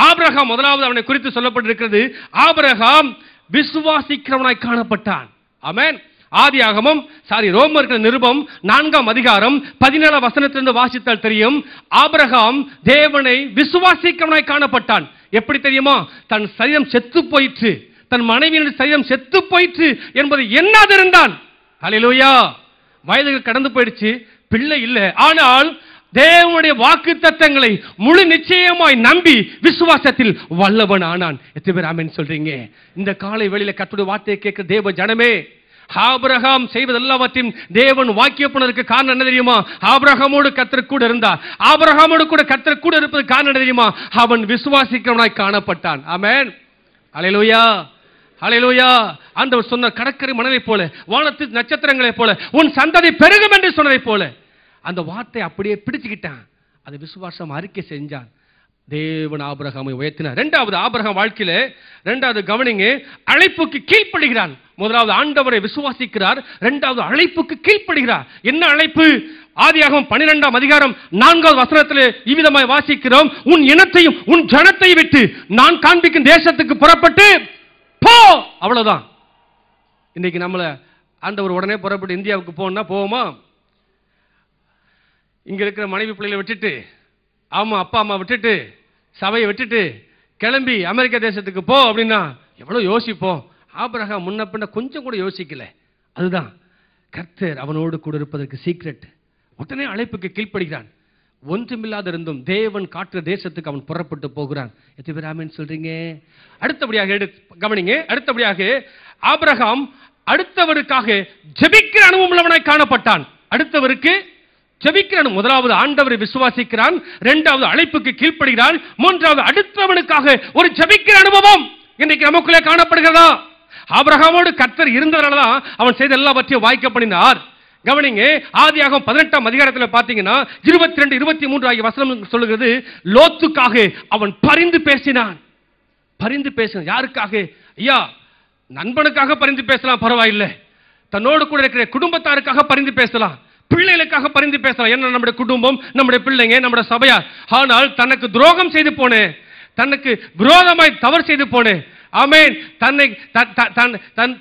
ஆபிரகாம், முதலாவது அவனை குறித்து சொல்லப்பட்டிருக்கிறது, ஆபிரகாம் விசுவாசிக்கிறவனாய் காணப்பட்டான். ஆமென். ஆதியாகமம் ரோமர்கள் நிருபம் 4ஆம் அதிகாரம் 17ஆம் வசனத்திலிருந்து வாசித்தால் தெரியும். ஆபிரகாம் தேவனை விசுவாசிக்கிறவனாய் காணப்பட்டான். எப்படி தெரியுமா? தன் சரீரம் செத்து போயிற்று, தன் மனைவியின் சரீரம் செத்து போயிற்று என்பதை எண்ணாதிருந்தான். ஹல்லேலூயா. வயதுகள் கடந்து போயிடுச்சு, பிள்ளை இல்லை. ஆனால் தேவனுடைய வாக்குத்தத்தங்களை முழு நிச்சயமாய் நம்பி விசுவாசத்தில் வல்லவன் ஆனான். எத்தனை பேர் ஆமென் சொல்றீங்க? இந்த காலை வேளையில கர்த்தருடைய வார்த்தையை கேட்கிற தேவ ஜனமே, ஆபிரகாம் செய்வதெல்லாவற்றையும் தேவன் வாக்கியப்படுவதற்கு காரணம் என்ன தெரியுமா? ஆபிரகாமோடு கர்த்தர் கூட இருந்தார். ஆபிரகாமோடு கூட கர்த்தர் கூட இருப்பதற்கு காரணம் என்ன தெரியுமா? அவன் விசுவாசிக்கிறவனாய் காணப்பட்டான். ஆமென். அல்லேலூயா. ஹல்லேலூயா. ஆண்டவர் சொன்ன கடற்கரை மணலை போல, வானத்து நட்சத்திரங்களை போல உன் சந்ததி பெருகும் என்று சொன்னதை போல அந்த வார்த்தை அப்படியே பிடிச்சுக்கிட்டான். அது விசுவாசம் அறிக்கை செஞ்சான். தேவன் ஆபிரகாமை உயர்த்தினார். இரண்டாவது, ஆபிரகாம் வாழ்க்கையில இரண்டாவது கவனிங்க, அழைப்புக்கு கீழ்ப்படுகிறான். முதலாவது ஆண்டவரை விசுவாசிக்கிறார், இரண்டாவது அழைப்புக்கு கீழ்ப்படுகிறார். என்ன அழைப்பு? ஆதியாகமம் 12ஆம் அதிகாரம் 4வது வசனத்திலே இவ்விதமாய் வாசிக்கிறோம், உன் இனத்தையும் உன் ஜனத்தை விட்டு நான் காண்பிக்கும் தேசத்துக்கு புறப்பட்டு போ. அவ்வளவுதான். இன்னைக்கு நம்மள ஆண்டவர் உடனே புறப்பட்டு இந்தியாவுக்கு போனா போவோமா? இங்க இருக்கிற மனைவி பிள்ளைகளை விட்டுட்டு, ஆமா அப்பா அம்மா விட்டுட்டு, சபையை விட்டுட்டு கிளம்பி அமெரிக்க தேசத்துக்கு போ அப்படின்னா எவ்வளவு யோசிப்போம். ஆபிரகாம் முன்ன பின்ன கொஞ்சம் கூட யோசிக்கல. அதுதான் கர்த்தர் அவனோடு கூட இருப்பதற்கு சீக்ரெட். உடனே அழைப்புக்கு கீழ்ப்படுகிறான். ஒன்றுமில்லாத இருந்தும் தேவன் காட்டுற தேசத்துக்கு அவன் புறப்பட்டு போகிறான். எத்தனை பேர் ஆமென் சொல்றீங்க? அடுத்தபடியாக கவனிங்க, அடுத்தபடியாக ஆபிரகாம் அடுத்தவருக்காக ஜெபிக்கிற அனுபவம் உள்ளவனாய் காணப்பட்டான். அடுத்தவருக்கு ஜெபிக்கிறான். முதலாவது ஆண்டவரை விசுவாசிக்கிறான், இரண்டாவது அழைப்புக்கு கீழ்ப்படுகிறான், மூன்றாவது அடுத்தவனுக்காக ஒரு ஜெபிக்கிற அனுபவம் இன்றைக்கு நமக்குள்ளே காணப்படுகிறதா? ஆபிரகாமோடு கர்த்தர் இருந்ததனாலதான் அவன் செய்த எல்லாவற்றையும் வாய்க்கப்படினார். கவனிங்க, ஆதியாகமம் 18ஆம் அதிகாரத்தில் பார்த்தீங்கன்னா 22, 23 ஆகிய வசனம் சொல்லுகிறது, லோத்துக்காக அவன் பரிந்து பேசினான். பரிந்து பேசினான். யாருக்காக? ஐயா, நண்பனுக்காக பரிந்து பேசலாம், பரவாயில்லை. தன்னோடு கூட இருக்கிற குடும்பத்தாருக்காக பரிந்து பேசலாம், பிள்ளைகளுக்காக பரிந்து பேசலாம். என்ன, நம்முடைய குடும்பம், நம்முடைய பிள்ளைங்க, நம்முடைய சபையார். ஆனால் தனக்கு துரோகம் செய்து போனேன், தனக்கு விரோதமாய் தவறு செய்து போனேன், ஆமென்,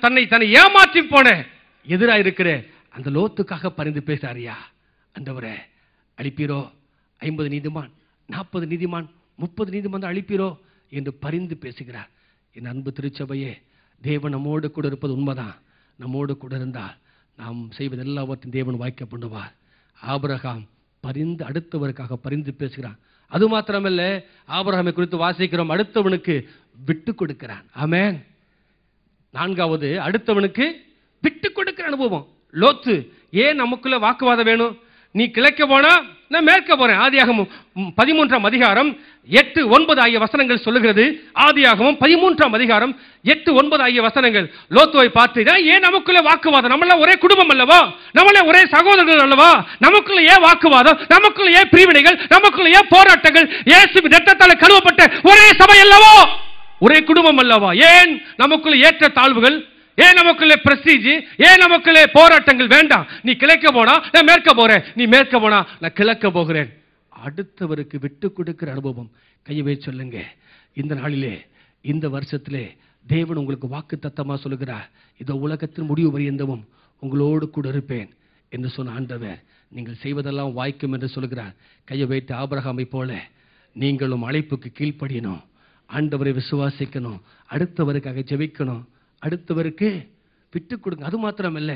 தன்னை ஏமாற்றி போனேன், எதிராக இருக்கிற அந்த லோத்துக்காக பரிந்து பேசாரியா? ஆண்டவரே அழிப்பீரோ? 50 நீதிமான், 40 நீதிமான், 30 நீதிமான் அழிப்பீரோ என்று பரிந்து பேசுகிறார். என் அன்பு திருச்சபையே, தேவன் நம்மோடு கூட இருப்பது உண்மைதான். நம்மோடு கூட இருந்தால் நாம் செய்வது எல்லாவற்றையும் தேவன் வாய்க்க பண்ணுவார். ஆபிரகாம் பரிந்து அடுத்தவருக்காக பரிந்து பேசுகிறான். அது மாத்திரமல்ல, ஆபிரகாமை குறித்து வாசிக்கிறோம், அடுத்தவனுக்கு விட்டு கொடுக்கிறான். ஆமென். நான்காவது, அடுத்தவனுக்கு விட்டு கொடுக்கிற அனுபவம். லோத்து, ஏன் நமக்குள்ள வாக்குவாதம் வேணும்? நீ கிழக்க போனா நான் மேற்க போறேன். ஆதியாகமம் 13ஆம் அதிகாரம் 8, 9 ஆகிய வசனங்கள் சொல்லுகிறது. ஆதியாகமம் 13ஆம் அதிகாரம் 8, 9 ஆகிய வசனங்கள். லோத்துவை பார்த்து, ஏன் நமக்குள்ள வாக்குவாதம்? நம்மள ஒரே குடும்பம் அல்லவா? நம்மள ஒரே சகோதரர்கள் அல்லவா? நமக்குள்ள ஏன் வாக்குவாதம்? நமக்குள்ள ஏன் பிரிவினைகள்? நமக்குள்ள ஏன் போராட்டங்கள்? இயேசுவின் இரத்தத்தால் கழுவப்பட்ட ஒரே சபை அல்லவா? ஒரே குடும்பம் அல்லவா? ஏன் நமக்குள்ள ஏற்ற தாழ்வுகள்? ஏன் நமக்குள்ளே பிரஸ்டீஜ்? ஏன் நமக்குள்ளே போராட்டங்கள்? வேண்டாம். நீ கிழக்க போனா நான் மேற்க போறேன், நீ மேற்க போனா நான் கிழக்க போகிறேன். அடுத்தவருக்கு விட்டு கொடுக்கிற அனுபவம். கையவே சொல்லுங்க. இந்த நாளிலே, இந்த வருஷத்திலே தேவன் உங்களுக்கு வாக்கு தத்தமா சொல்லுகிறார், இந்த உலகத்தின் முடிவு பரியந்தமும் உங்களோடு கூட இருப்பேன் என்று சொன்ன ஆண்டவர் நீங்கள் செய்வதெல்லாம் வாய்க்கும் என்று சொல்லுகிறார். கையை வைத்து ஆபிரகாமை போல நீங்களும் அழைப்புக்கு கீழ்ப்படியணும், ஆண்டவரை விசுவாசிக்கணும், அடுத்தவருக்காக ஜெபிக்கணும், அடுத்தவருக்கு விட்டு கொடுங்க. அது மாத்திரமல்ல,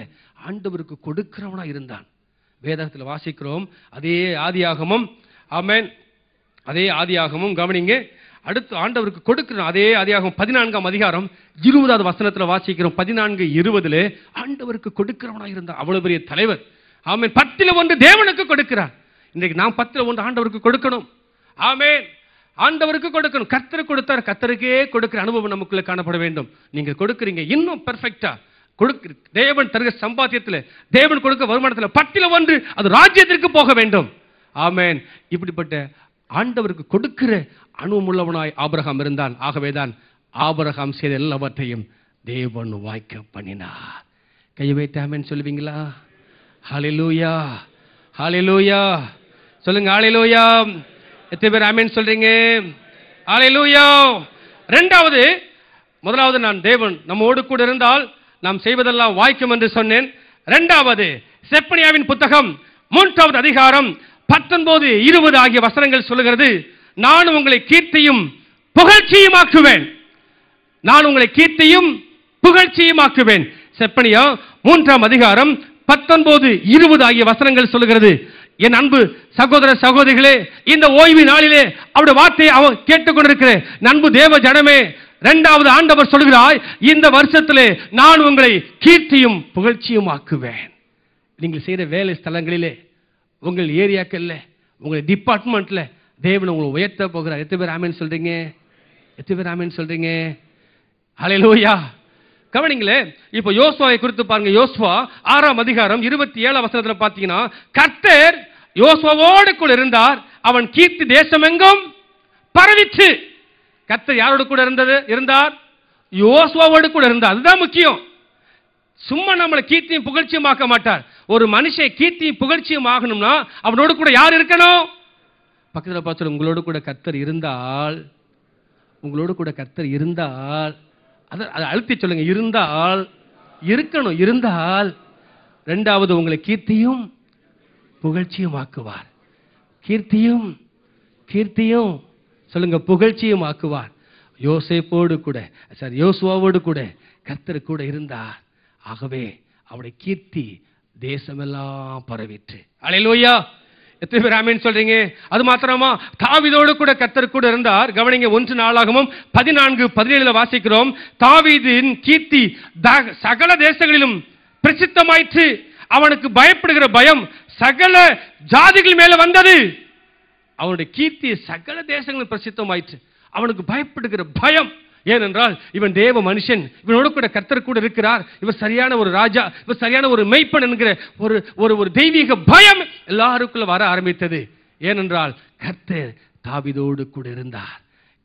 ஆண்டவருக்கு கொடுக்கிறவனா இருந்தான். வேதத்தில் வாசிக்கிறோம். அதே ஆதியாகமம், ஆமென், அதே ஆதியாகமம் கவனிங்க. அடுத்து ஆண்டவருக்கு கொடுக்கிறோம். அதே ஆதியாகமம் 14ஆம் அதிகாரம் 20வது வசனத்தில் வாசிக்கிறோம். 14:20 ஆண்டவருக்கு கொடுக்கிறவனா இருந்தான். அவ்வளவு பெரிய தலைவர். ஆமென். 10ல் 1 தேவனுக்கு கொடுக்கிறார். இன்றைக்கு நாம் 10ல் 1 ஆண்டவருக்கு கொடுக்கணும். ஆமென். ஆண்டவருக்கு கொடுக்கணும். கர்த்தருக்கு கொடுத்தார், கர்த்தருக்கே கொடுக்கிற அனுபவம் நமக்குள்ள காணப்பட வேண்டும். நீங்க கொடுக்கிறீங்க, இன்னும் பெர்ஃபெக்ட்டா கொடுக்க. தேவன் தருகிற சம்பாத்தியத்தில், தேவன் கொடுக்க வருமானத்தில் 10ல் 1 அது ராஜ்யத்திற்கு போக வேண்டும். ஆமென். இப்படிப்பட்ட ஆண்டவருக்கு கொடுக்கிற அனுபவம் உள்ளவனாய் ஆபிரகாம் இருந்தான். ஆகவேதான் ஆபிரகாம் செய்த எல்லாவற்றையும் தேவன் வாய்க்க பண்ணினார். கையை வைத்து ஆமென் சொல்லுவீங்களா? ஹல்லேலூயா, ஹல்லேலூயா சொல்லுங்க. ஹல்லேலூயா. எத்தனை பேர் ஆமென் சொல்றீங்க? ஹல்லேலூயா. இரண்டாவது, முதலாவது நான் தேவன் நம்மோடு கூட இருந்தால் நாம் செய்வதெல்லாம் வாய்க்கும் என்று சொன்னேன். இரண்டாவது, செப்பனியாவின் புத்தகம் 3வது அதிகாரம் 19, 20 ஆகிய வசனங்கள் சொல்லுகிறது, நான் உங்களை கீர்த்தியும் புகழ்ச்சியுமாக்குவேன். நான் உங்களை கீர்த்தியும் புகழ்ச்சியுமாக்குவேன். செப்பனியா 3ஆம் அதிகாரம் 19, 20 ஆகிய வசனங்கள் சொல்லுகிறது. என் அன்பு சகோதர சகோதரிகளே, இந்த ஓய்வு நாளிலே அவருடைய வார்த்தையை கேட்டுக்கொண்டிருக்கிற அன்பு தேவ ஜனமே, இரண்டாவது ஆண்டவர் சொல்கிறாய், இந்த வருஷத்திலே நான் உங்களை கீர்த்தியும் புகழ்ச்சியும் ஆக்குவேன். நீங்கள் செய்கிற வேலை ஸ்தலங்களிலே, உங்கள் ஏரியாக்கள்ல, உங்கள் டிபார்ட்மெண்ட்ல தேவன் உங்களை உயர்த்த போகிறார். எத்தனை பேர் ஆமென் சொல்றீங்க? எத்தனை பேர் ஆமென் சொல்றீங்க? ஹல்லேலூயா. கவனிங்களே, இப்போ யோசுவாவை குறித்து பாருங்க. யோசுவா 6ஆம் அதிகாரம் 27ஆம் வசனத்தில் பார்த்தீங்கன்னா, கர்த்தர் யோசுவாவோடு கூட இருந்தார், அவன் கீர்த்தி தேசமெங்கும் பரவிற்று. கர்த்தர் யாரோடு கூட இருந்தார்? யோசுவாவோடு கூட இருந்தார். அதுதான் முக்கியம். சும்மா நம்மளை கீர்த்தியும் புகழ்ச்சியும் ஆக்க மாட்டார். ஒரு மனுஷன் கீர்த்தியும் புகழ்ச்சியும் ஆகணும்னா அவனோடு கூட யார் இருக்கணும்? பக்கத்தில் பார்த்து, உங்களோடு கூட கர்த்தர் இருந்தால், உங்களோடு கூட கர்த்தர் இருந்தால், அதை அழுத்தி சொல்லுங்க, இருந்தால், இருக்கணும், இருந்தால். இரண்டாவது, உங்களை கீர்த்தியும் புகழ்ச்சியும் ஆக்குவார். கீர்த்தியும் கீர்த்தியும் சொல்லுங்க, புகழ்ச்சியும் ஆக்குவார். யோசேப்போடு கூட, யோசுவாவோடு கூட கர்த்தர் கூட இருந்தார். ஆகவே அவருடைய கீர்த்தி தேசமெல்லாம் பரவிற்று. அல்லேலூயா. எத்தனை பேர் ஆமென் சொல்றீங்க? அது மாத்திரமா, தாவீதோடு கூட கர்த்தர் கூட இருந்தார். கவனிங்க, 1 நாளாகமம் 14:17 வாசிக்கிறோம். தாவீதின் கீர்த்தி சகல தேசங்களிலும் பிரசித்தமாயிற்று. அவனுக்கு பயப்படுகிற பயம் சகல ஜாதிகள் மேல வந்தது. அவனுடைய கீர்த்தி சகல தேசங்களிலும் பிரசித்தமாயிற்று. அவனுக்கு பயப்படுகிற பயம். ஏனென்றால் இவன் தேவ மனுஷன், இவனோடு கூட கர்த்தர் கூட இருக்கிறார், இவர் சரியான ஒரு ராஜா, இவர் சரியான ஒரு மெய்ப்பன் என்கிற ஒரு தெய்வீக பயம் எல்லாருக்குள்ள வர ஆரம்பித்தது. ஏனென்றால் கர்த்தர் தாவீதோடு கூட இருந்தார்.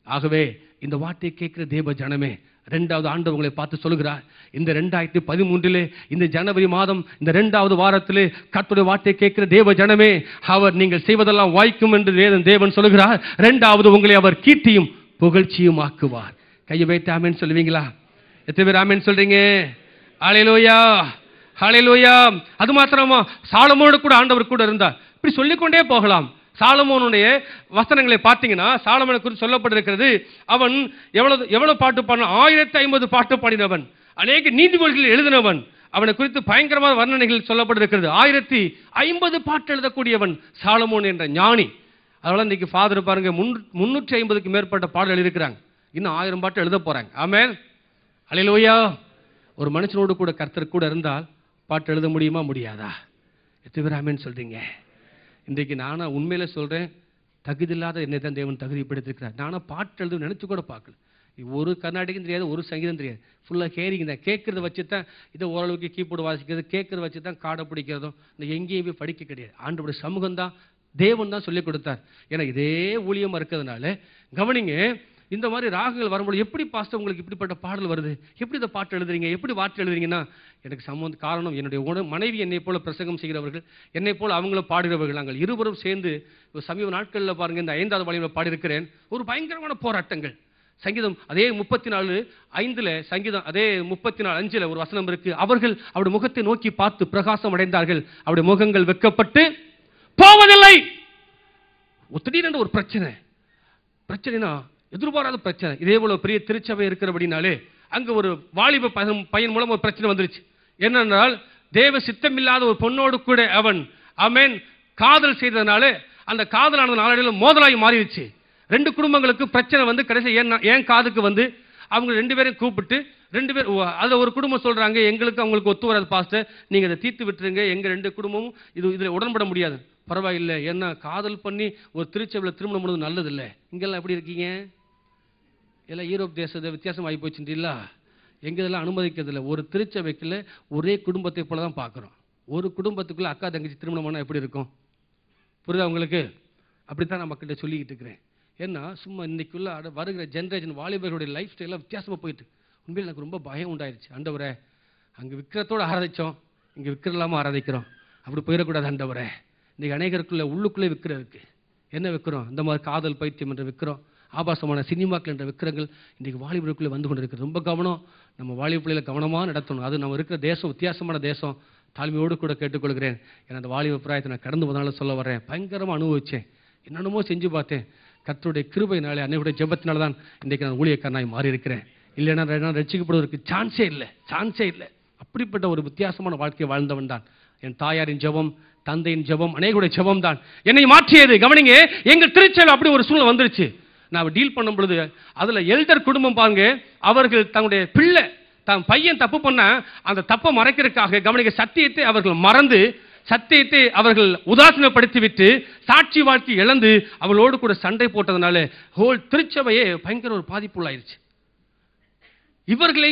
ஆகவே இந்த வார்த்தையை கேட்கிற தேவ ஜனமே, இரண்டாவது ஆண்டு உங்களை பார்த்து சொல்லுகிறார், இந்த 2013 இந்த ஜனவரி மாதம் இந்த 2வது வாரத்திலே கர்த்தருடைய வார்த்தையை கேட்கிற தேவ ஜனமே, அவர் நீங்கள் செய்வதெல்லாம் வாய்க்கும் என்று தேவன் சொல்லுகிறார். இரண்டாவது, உங்களை அவர் கீர்த்தியும் புகழ்ச்சியும் ஆக்குவார். கையை வைத்து ஆமென் சொல்லுவீங்களா? எத்தனை பேர் ஆமென் சொல்றீங்க? ஹல்லேலூயா, ஹல்லேலூயா. அது மாத்திரமா, சாலமோனோடு கூட ஆண்டவர் கூட இருந்தார். இப்படி சொல்லிக்கொண்டே போகலாம். சாலமோனுடைய வசனங்களை பார்த்தீங்கன்னா, சாலமோனை குறித்து சொல்லப்பட்டிருக்கிறது, அவன் எவ்வளவு பாட்டு பாடினான்? 1050 பாட்டு பாடினவன், அநேக நீதிமொழிகள் எழுதினவன். அவனை குறித்து பயங்கரமான வர்ணனைகள் சொல்லப்பட்டிருக்கிறது. 1050 பாட்டு எழுதக்கூடியவன் சாலமோன் என்ற ஞானி. அதனால இன்னைக்கு ஃபாதர் பாருங்க, 350க்கு மேற்பட்ட பாடல் எழுதியிருக்கிறாங்க. இன்னும் 1000 பாட்டு எழுத போறாங்க. ஆமென், அல்லேலூயா. ஒரு மனுஷனோடு கூட கர்த்தர் கூட இருந்தால் பாட்டு எழுத முடியுமா? முடியாதா? எத்தனை பேர் ஆமென் சொல்றீங்க? இன்றைக்கு நானா உண்மையில சொல்றேன், தகுதியில்லாத என்னை தான் தேவன் தகுதிப்படுத்திருக்கிறார். நானா பாட்டு எழுத நினைச்சு கூட பார்க்கல. ஒரு கர்நாடகம் தெரியாது, ஒரு சங்கீதம் தெரியாது. ஃபுல்லாக ஹேரிங் தான். கேட்கறத வச்சு தான் இதை ஓரளவுக்கு கீபோர்டு வாசிக்கிறது, கேட்கறத வச்சு தான் காடை பிடிக்கிறதும். இந்த எங்கேயும் போய் படிக்க கிடையாது. ஆண்டவருடைய சமூகம் தான், தேவன் தான் சொல்லிக் கொடுத்தார். ஏன்னா இதே ஊழியமாக இருக்கிறதுனால கவனிங்க, இந்த மாதிரி ராகங்கள் வரும்போது எப்படி பாஸ்டர் உங்களுக்கு இப்படிப்பட்ட பாடல் வருது, எப்படி இந்த பாட்டு எழுதுறீங்க, எப்படி வார்த்தை எழுதுறீங்கன்னா, எனக்கு சம்பந்த காரணம் என்னுடைய மனைவி என்னை போல பிரசங்கம் செய்கிறவர்கள், என்னை போல அவங்களும் பாடுகிறவர்கள். நாங்கள் இருவரும் சேர்ந்து சமீப நாட்களில் பாருங்க, இந்த 5வது வாலியில் பாடியிருக்கிறேன். ஒரு பயங்கரமான போராட்டங்கள். சங்கீதம் அதே 34:5 சங்கீதம் அதே 34:5 ஒரு வசனம் இருக்கு. அவர்கள் அவருடைய முகத்தை நோக்கி பார்த்து பிரகாசம் அடைந்தார்கள், அவருடைய முகங்கள் வெட்கப்பட்டு போவதில்லை. திடீரென்று ஒரு பிரச்சனைனா எதிர்பாராத பிரச்சனை. இதே போல பெரிய திருச்சபை இருக்கிறபடினாலே அங்க ஒரு வாலிப பையன் மூலம் ஒரு பிரச்சனை வந்துருச்சு. என்னென்றால், தேவ சித்தமில்லாத ஒரு பொண்ணோடு கூட அவன் காதல் செய்ததுனால அந்த காதலானது நாளடைவில் மோதலாகி மாறிடுச்சு. 2 குடும்பங்களுக்கு பிரச்சனை வந்து கடைசி ஏன் காதுக்கு வந்து அவங்க 2 பேரையும் கூப்பிட்டு 2 பேர் அதில் ஒரு குடும்பம் சொல்றாங்க, எங்களுக்கு அவங்களுக்கு ஒத்து வராது பாஸ்டர், நீங்க அதை தீர்த்து விட்டுருங்க, எங்க 2 குடும்பமும் இதில் உடன்பட முடியாது. பரவாயில்லை, என்ன காதல் பண்ணி ஒரு திருச்சபையில் திருமணம் பண்ணுறது நல்லது இல்லை. இங்கெல்லாம் எப்படி இருக்கீங்க, எல்லாம் யூரோப் தேசத்தை வித்தியாசம் ஆகி போச்சுட்டீங்களா? எங்க இதெல்லாம் அனுமதிக்கிறதில்லை. ஒரு திருச்சபைக்குள்ள ஒரே குடும்பத்தை போல தான் பார்க்குறோம். ஒரு குடும்பத்துக்குள்ள அக்கா தங்கச்சி திருமணம் பண்ணால் எப்படி இருக்கும்? புரியுதா உங்களுக்கு? அப்படித்தான் நான் மக்கள்கிட்ட சொல்லிக்கிட்டு இருக்கிறேன். ஏன்னா சும்மா இன்னைக்குள்ள வருகிற ஜென்ரேஷன் வாலிபர்களுடைய லைஃப் ஸ்டைலாக வித்தியாசமாக போயிட்டு உண்மையில் எனக்கு ரொம்ப பயம் உண்டாயிருச்சு. ஆண்டவரே, அங்கே விற்கிறதோடு ஆராதிச்சோம், இங்கே விற்கிற இல்லாமல் ஆராதிக்கிறோம், அப்படி போயிடக்கூடாது ஆண்டவரே. இன்றைக்கி அநேகருக்குள்ள உள்ளுக்குள்ளே விற்கிறதுக்கு என்ன விற்கிறோம்? இந்த மாதிரி காதல் பைத்தியம் என்று விற்கிறோம், ஆபாசமான சினிமாக்கள் என்ற விற்கிறங்கள் இன்றைக்கு வாலிபருக்குள்ளே வந்து கொண்டு இருக்குது. ரொம்ப கவனம், நம்ம வாலிப பிள்ளைகளை கவனமாக நடத்தணும். அது நம்ம இருக்கிற தேசம் வித்தியாசமான தேசம். தாழ்மையோடு கூட கேட்டுக்கொள்கிறேன். ஏன்னா அந்த வாலிப பிராயத்தை நான் கடந்து போனால சொல்ல வர்றேன். பயங்கரமாக அனுபவித்தேன், என்னென்னமோ செஞ்சு பார்த்தேன். கர்த்தருடைய கிருபையினாலே, அன்னையுடைய ஜெபத்தினால தான் இன்றைக்கு நான் ஊழியக்காரனாய் மாறி இருக்கிறேன். இல்லைன்னா நான் ரட்சிக்கப்படுவதற்கு சான்ஸே இல்லை. அப்படிப்பட்ட ஒரு வித்தியாசமான வாழ்க்கையை வாழ்ந்தவன் தான். என் தாயாரின் ஜெபம், தந்தையின் ஜெபம், அநேகருடைய ஜெபம் தான் என்னை மாற்றியது. கவனிங்க, எங்கள் திருச்சபையில் அப்படி ஒரு சூழ்நிலை வந்துருச்சு. நான் டீல் பண்ணும் பொழுது அதில் எல்டர் குடும்பம் பாருங்க, அவர்கள் தன்னுடைய பிள்ளை தன் பையன் தப்பு பண்ண அந்த தப்பை மறைக்கிறதுக்காக கவனிக்க சத்தியத்தை அவர்கள் மறந்து, சத்தியத்தை அவர்கள் உதாசீனப்படுத்தி விட்டு சாட்சி வாழ்க்கை இழந்து அவளோடு கூட சண்டை போட்டதுனால ஹோல் திருச்சபையே பயங்கர ஒரு பாதிப்புள்ளாயிருச்சு. இவர்களை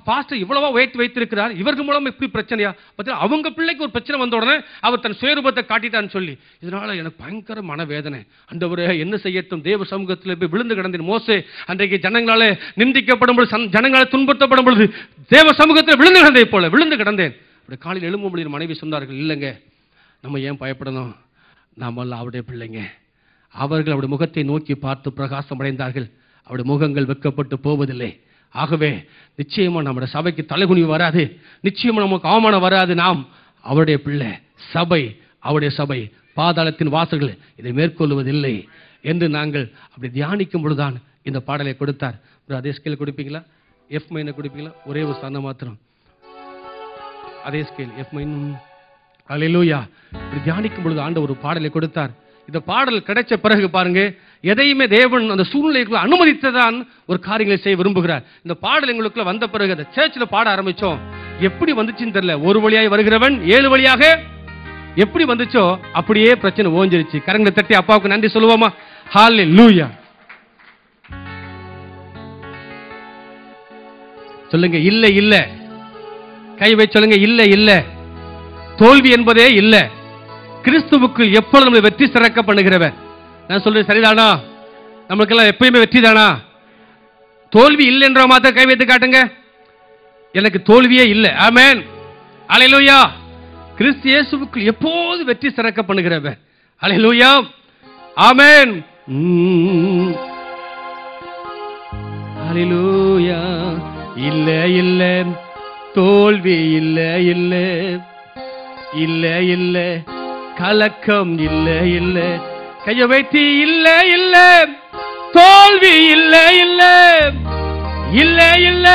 பாஸ்டர் இவ்வளவா வைத்திருக்கிறார், இவர்கள் மூலம் இப்படி பிரச்சனையா? பார்த்தா அவங்க பிள்ளைக்கு ஒரு பிரச்சனை வந்த உடனே அவர் தன் சுயரூபத்தை காட்டிட்டான்னு சொல்லி, இதனால எனக்கு பயங்கர மனவேதனை. ஆண்டவரே, என்ன செய்யட்டும்? தேவ சமூகத்தில் போய் விழுந்து கிடந்தேன். மோசே அன்றைக்கு ஜனங்களால நிந்திக்கப்படும் பொழுது, ஜனங்களால் துன்பத்தப்படும் பொழுது தேவ சமூகத்தில் விழுந்து கிடந்தே போல விழுந்து கிடந்தேன். அப்படி காலையில் எழும்பும் பொழுது மனைவி சொன்னார்கள், இல்லைங்க, நம்ம ஏன் பயப்படணும், நாமெல்லாம் அவருடைய பிள்ளைங்க. அவர்கள் அவருடைய முகத்தை நோக்கி பார்த்து பிரகாசம் அடைந்தார்கள், அவருடைய முகங்கள் வெட்கப்பட்டு போவதில்லை. ஆகவே நிச்சயமா நம்முடைய சபைக்கு தலைகுனிவு வராது, நிச்சயமா நமக்கு அவமானம் வராது. நாம் அவருடைய பிள்ளை, சபை அவருடைய சபை, பாதாளத்தின் வாசல்கள் இதை மேற்கொள்வதில்லை என்று நாங்கள் அப்படி தியானிக்கும் பொழுதுதான் இந்த பாடலை கொடுத்தார். அதே ஸ்கேல் கொடுப்பீங்களா? எஃப் மைனர் கொடுப்பீங்களா? ஒரே ஒரு ஸ்தானம் மாத்திரம், அதே ஸ்கேல் எஃப் மைனர். அல்லேலூயா. இப்படி தியானிக்கும் பொழுது ஆண்டவர் ஒரு பாடலை கொடுத்தார். இந்த பாடல் கிடைச்ச பிறகு பாருங்க, எதையுமே தேவன் அந்த சூழ்நிலைக்குள்ள அனுமதித்ததான் ஒரு காரியங்களை செய்ய விரும்புகிறார். இந்த பாடல் எங்களுக்குள்ள வந்த பிறகு அந்த சர்ச்சில் பாட ஆரம்பிச்சோம். எப்படி வந்துச்சுன்னு தெரியல. ஒரு வழியாக வருகிறவன் 7 வழியாக எப்படி வந்துச்சோ அப்படியே பிரச்சனை ஓஞ்சிருச்சு. கரங்களை தட்டி அப்பாவுக்கு நன்றி சொல்லுவோமா? ஹல்லேலூயா. சொல்லுங்க, இல்ல இல்ல. கை வை சொல்லுங்க, இல்ல இல்ல. தோல்வி என்பதே இல்ல. கிறிஸ்துவுக்குள் எப்பொழுது நம்மளை வெற்றி சிறக்க பண்ணுகிறவர். நான் சொல்றது சரிதானா? நம்மளுக்கெல்லாம் எப்பயுமே வெற்றி தானா? தோல்வி இல்லை என்ற மாத்த கை வைத்து காட்டுங்க. எனக்கு தோல்வியே இல்லை. ஆமென். அல்லேலூயா. கிறிஸ்து இயேசுவுக்குள் எப்போது வெற்றி சிறக்க பண்ணுகிறவர். அல்லேலூயா. ஆமென். அல்லேலூயா. இல்ல இல்ல, தோல்வி இல்ல இல்ல, இல்ல இல்ல, கலக்கம் இல்ல இல்ல. கைய வைத்து இல்ல இல்ல, தோல்வி இல்ல இல்ல, இல்ல இல்ல,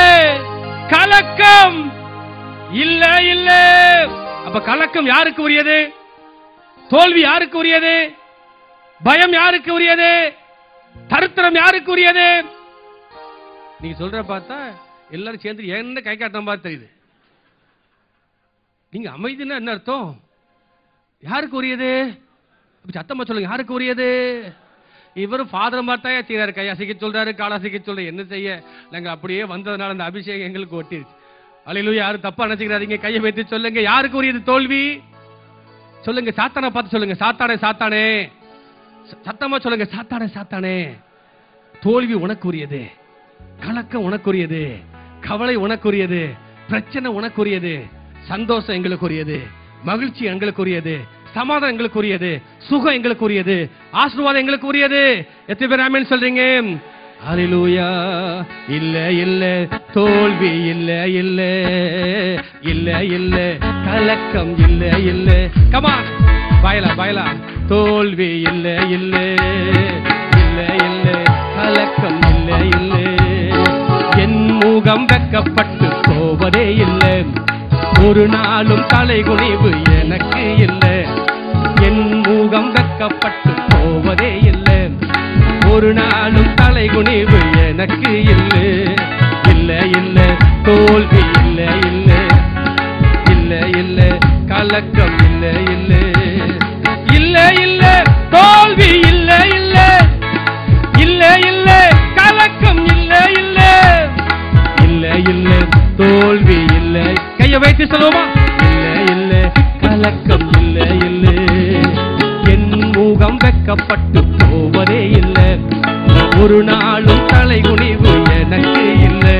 கலக்கம் இல்ல இல்ல. அப்ப கலக்கம் யாருக்கு உரியது? தோல்வி யாருக்கு உரியது? பயம் யாருக்கு உரியது? தரித்திரம் யாருக்கு உரியது? நீங்க சொல்ற பார்த்தா எல்லாரும் சேர்ந்து என்ன கை காட்டம் பார்த்து தெரியுது. நீங்க அமைதினா என்ன அர்த்தம்? யாருக்கு உரியது? சத்தமா சொல்லுங்க, யாருக்கு உரியது? இவரும் ஃபாதர் மாட்டாயா செய்யறாரு, கையா சிக்க சொல்றாரு, காலா சிக்க சொல்றாரு. என்ன செய்ய, நாங்க அப்படியே வந்ததுனால அந்த அபிஷேகம் எங்களுக்கு ஒட்டிருச்சு. அல்லேலூயா. யாரும் தப்பா நினைச்சுக்கிறாதீங்க. கையை வைத்து சொல்லுங்க, யாருக்கு உரியது தோல்வி? சொல்லுங்க, சாத்தானை பார்த்து சொல்லுங்க, சாத்தானே சாத்தானே. சத்தமா சொல்லுங்க, சாத்தானே சாத்தானே. தோல்வி உனக்குரியது, கலக்கம் உனக்குரியது, கவலை உனக்குரியது, பிரச்சனை உனக்குரியது, சந்தோஷம் எங்களுக்குரியது, மகிழ்ச்சி எங்களுக்குரியது, சமாதானம் எங்களுக்குரியது, சுகம் எங்களுக்குரியது, ஆசீர்வாதம் எங்களுக்குரியது. எத்தனை பேர் ஆமென் சொல்றீங்க? ஹல்லேலூயா. இல்ல இல்ல தோல்வி, இல்ல இல்ல இல்ல இல்ல கலக்கம், இல்ல இல்ல. கம் ஆன், பயலா பயலா. தோல்வி இல்ல இல்ல இல்ல இல்ல கலக்கம், இல்ல இல்ல. என் முகம் வெக்கப்பட்டு போவதே இல்லை, ஒரு நாளும் தலைகுனிவு எனக்கு இல்லை. என் முகம் வெக்கப்பட்டு போவதே இல்லை, ஒரு நாளும் தலைகுனிவு எனக்கு இல்லை. இல்ல இல்ல தோல்வி, இல்ல இல்ல இல்ல இல்ல கலக்கம், இல்ல இல்ல இல்ல இல்ல தோல்வி, இல்ல இல்ல இல்ல இல்ல கலக்கம், இல்ல இல்ல இல்ல இல்ல தோல்வி, இல்ல. கையை வைத்து சொல்லுவோமா? இல்ல இல்ல கலக்கம், இல்ல இல்ல. என் முகம் வெக்கப்பட்டு போவதே இல்லை, ஒரு நாளும் தலைகுனிவு எனக்கு இல்லை.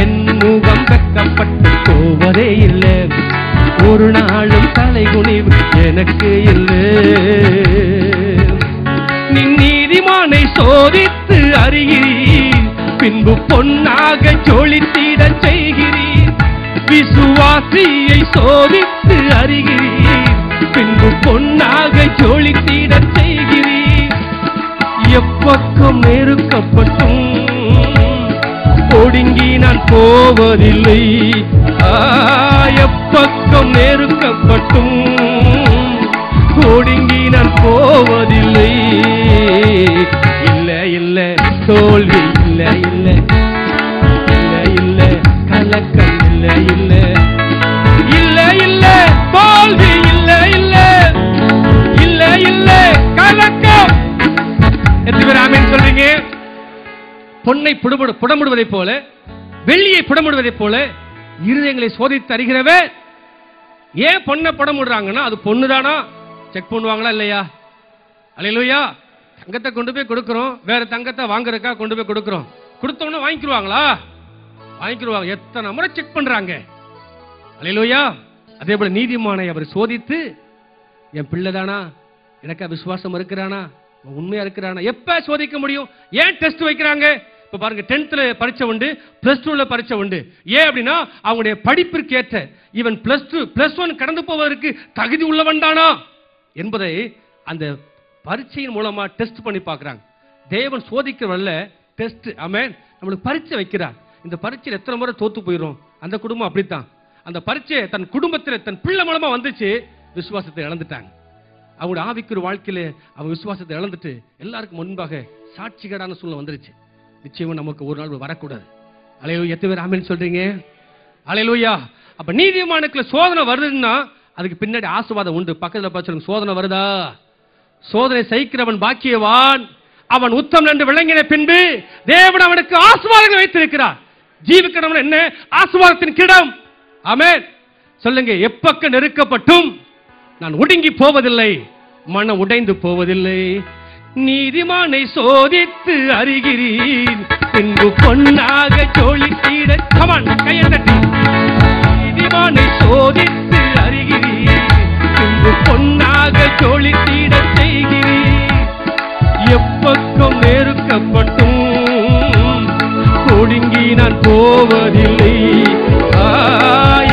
என் முகம் வெக்கப்பட்டு போவதே இல்லை, ஒரு நாளும் தலைகுனிவு எனக்கு இல்லை. நீ நீதிமானை சோதித்து அறிகிறீர், பின்பு பொன்னாக ஜொலித்திட செய்கிறீர். விசுவாசியை சோதித்து அறிகிறீர், பின்பு பொன்னாக ஜொலித்திட செய்கிறீர். எப்பக்கம் நெருக்கப்பட்டும் ஒடுங்கி நான் போவதில்லை. எப்பக்கம் நெருக்கப்பட்டும் ஒடுங்கி நான் போவதில்லை. இல்ல இல்ல தோல்வி, இல்ல இல்ல இல்ல இல்ல கலக்கம், இல்ல இல்ல இல்ல இல்ல தோல்வி, இல்ல இல்ல இல்ல இல்ல கலக்கம். எத்தனை பேர் ஆமென் சொல்றீங்க? பொன்னை புடமுடுவதைப் போல, வெள்ளியை புடமுடுவதைப் போல இருதயங்களை சோதித்து அறிகிறவர். ஏன் பொண்ணை புடமுடுறாங்கன்னா அது பொண்ணுதானா செக் பண்ணுவாங்களா இல்லையா? அல்லேலூயா. தங்கத்தை கொண்டு போய் கொடுக்கிறோம், வேற தங்கத்தை வாங்குறதுக்கா கொண்டு போய் கொடுக்கிறோம். கொடுத்தோம்னா வாங்கிக்குவாங்களா? வாங்கிக்குவாங்க. எத்தனை முறை செக் பண்றாங்க. அல்லேலூயா. அதே போல நீதிமானை அவர் சோதித்து, என் பிள்ளைதானா, எனக்கு விசுவாசம் இருக்கிறானா, உண்மையா இருக்கிறானா? எப்ப சோதிக்க முடியும்? ஏன் டெஸ்ட் வைக்கிறாங்க? இப்ப பாருங்க, 10th பரீட்சை உண்டு, +2 பரீட்சை உண்டு. ஏன் அப்படின்னா அவங்களுடைய படிப்பிற்கு ஏற்ற இவன் +1 கடந்து போவதற்கு தகுதி உள்ளவன் தானா என்பதை அந்த பரீட்சையின் மூலமா டெஸ்ட் பண்ணி பார்க்கறாங்க. தேவன் சோதிக்கிறவல்ல, டெஸ்ட். ஆமென். நம்மளுக்கு பரீட்சை வைக்கிறார். இந்த பரீட்சையில் எத்தனை முறை தோத்து போயிடும். அந்த குடும்பம் அப்படித்தான். அந்த பரீட்சை தன் குடும்பத்தில் தன் பிள்ளை மூலமா வந்துச்சு, விசுவாசத்தை இழந்துட்டாங்க. அவங்களோட ஆவிக்குரிய வாழ்க்கையில அவங்க விசுவாசத்தை இழந்துட்டு எல்லாருக்கும் முன்பாக சாட்சிகளான சூழ்நிலை வந்துருச்சு. நிச்சயமா நமக்கு ஒரு நாள் வரக்கூடாது. அல்லேலூயா. எத்தனை பேர் ஆமென் சொல்றீங்க? அல்லேலூயா. அப்ப நீதிமானுக்குள்ள சோதனை வருதுன்னா அதுக்கு பின்னாடி ஆசீர்வாதம் உண்டு. பக்கத்துல பார்த்து சொல்லுங்க, சோதனை வருதா? சோதனை சகிக்கிறவன் பாக்கியவான், அவன் உத்தமன் என்று விளங்கின பின்பு தேவன் அவனுக்கு ஆசீர்வாதங்களை வைத்திருக்கிறார். ஜீவிக்கிறவன் என்ன? ஆசீர்வாதத்தின் கிடம். ஆமென் சொல்லுங்க. எப்பக்க நெருக்கப்பட்டும் நான் ஒடுங்கி போவதில்லை, மனம் உடைந்து போவதில்லை. நீதிமானை சோதித்து அறிகிறீர், பின்பு பொன்னாக ஜொலித்திட. கமான், கையை தட்டி. நீதிமானை சோதித்து அறிகிறீர், பின்பு பொன்னாக ஜொலித்திட செய்கிறீர். எப்பக்கம் நெருக்கப்பட்டும் ஒடுங்கி நான் போவதில்லை.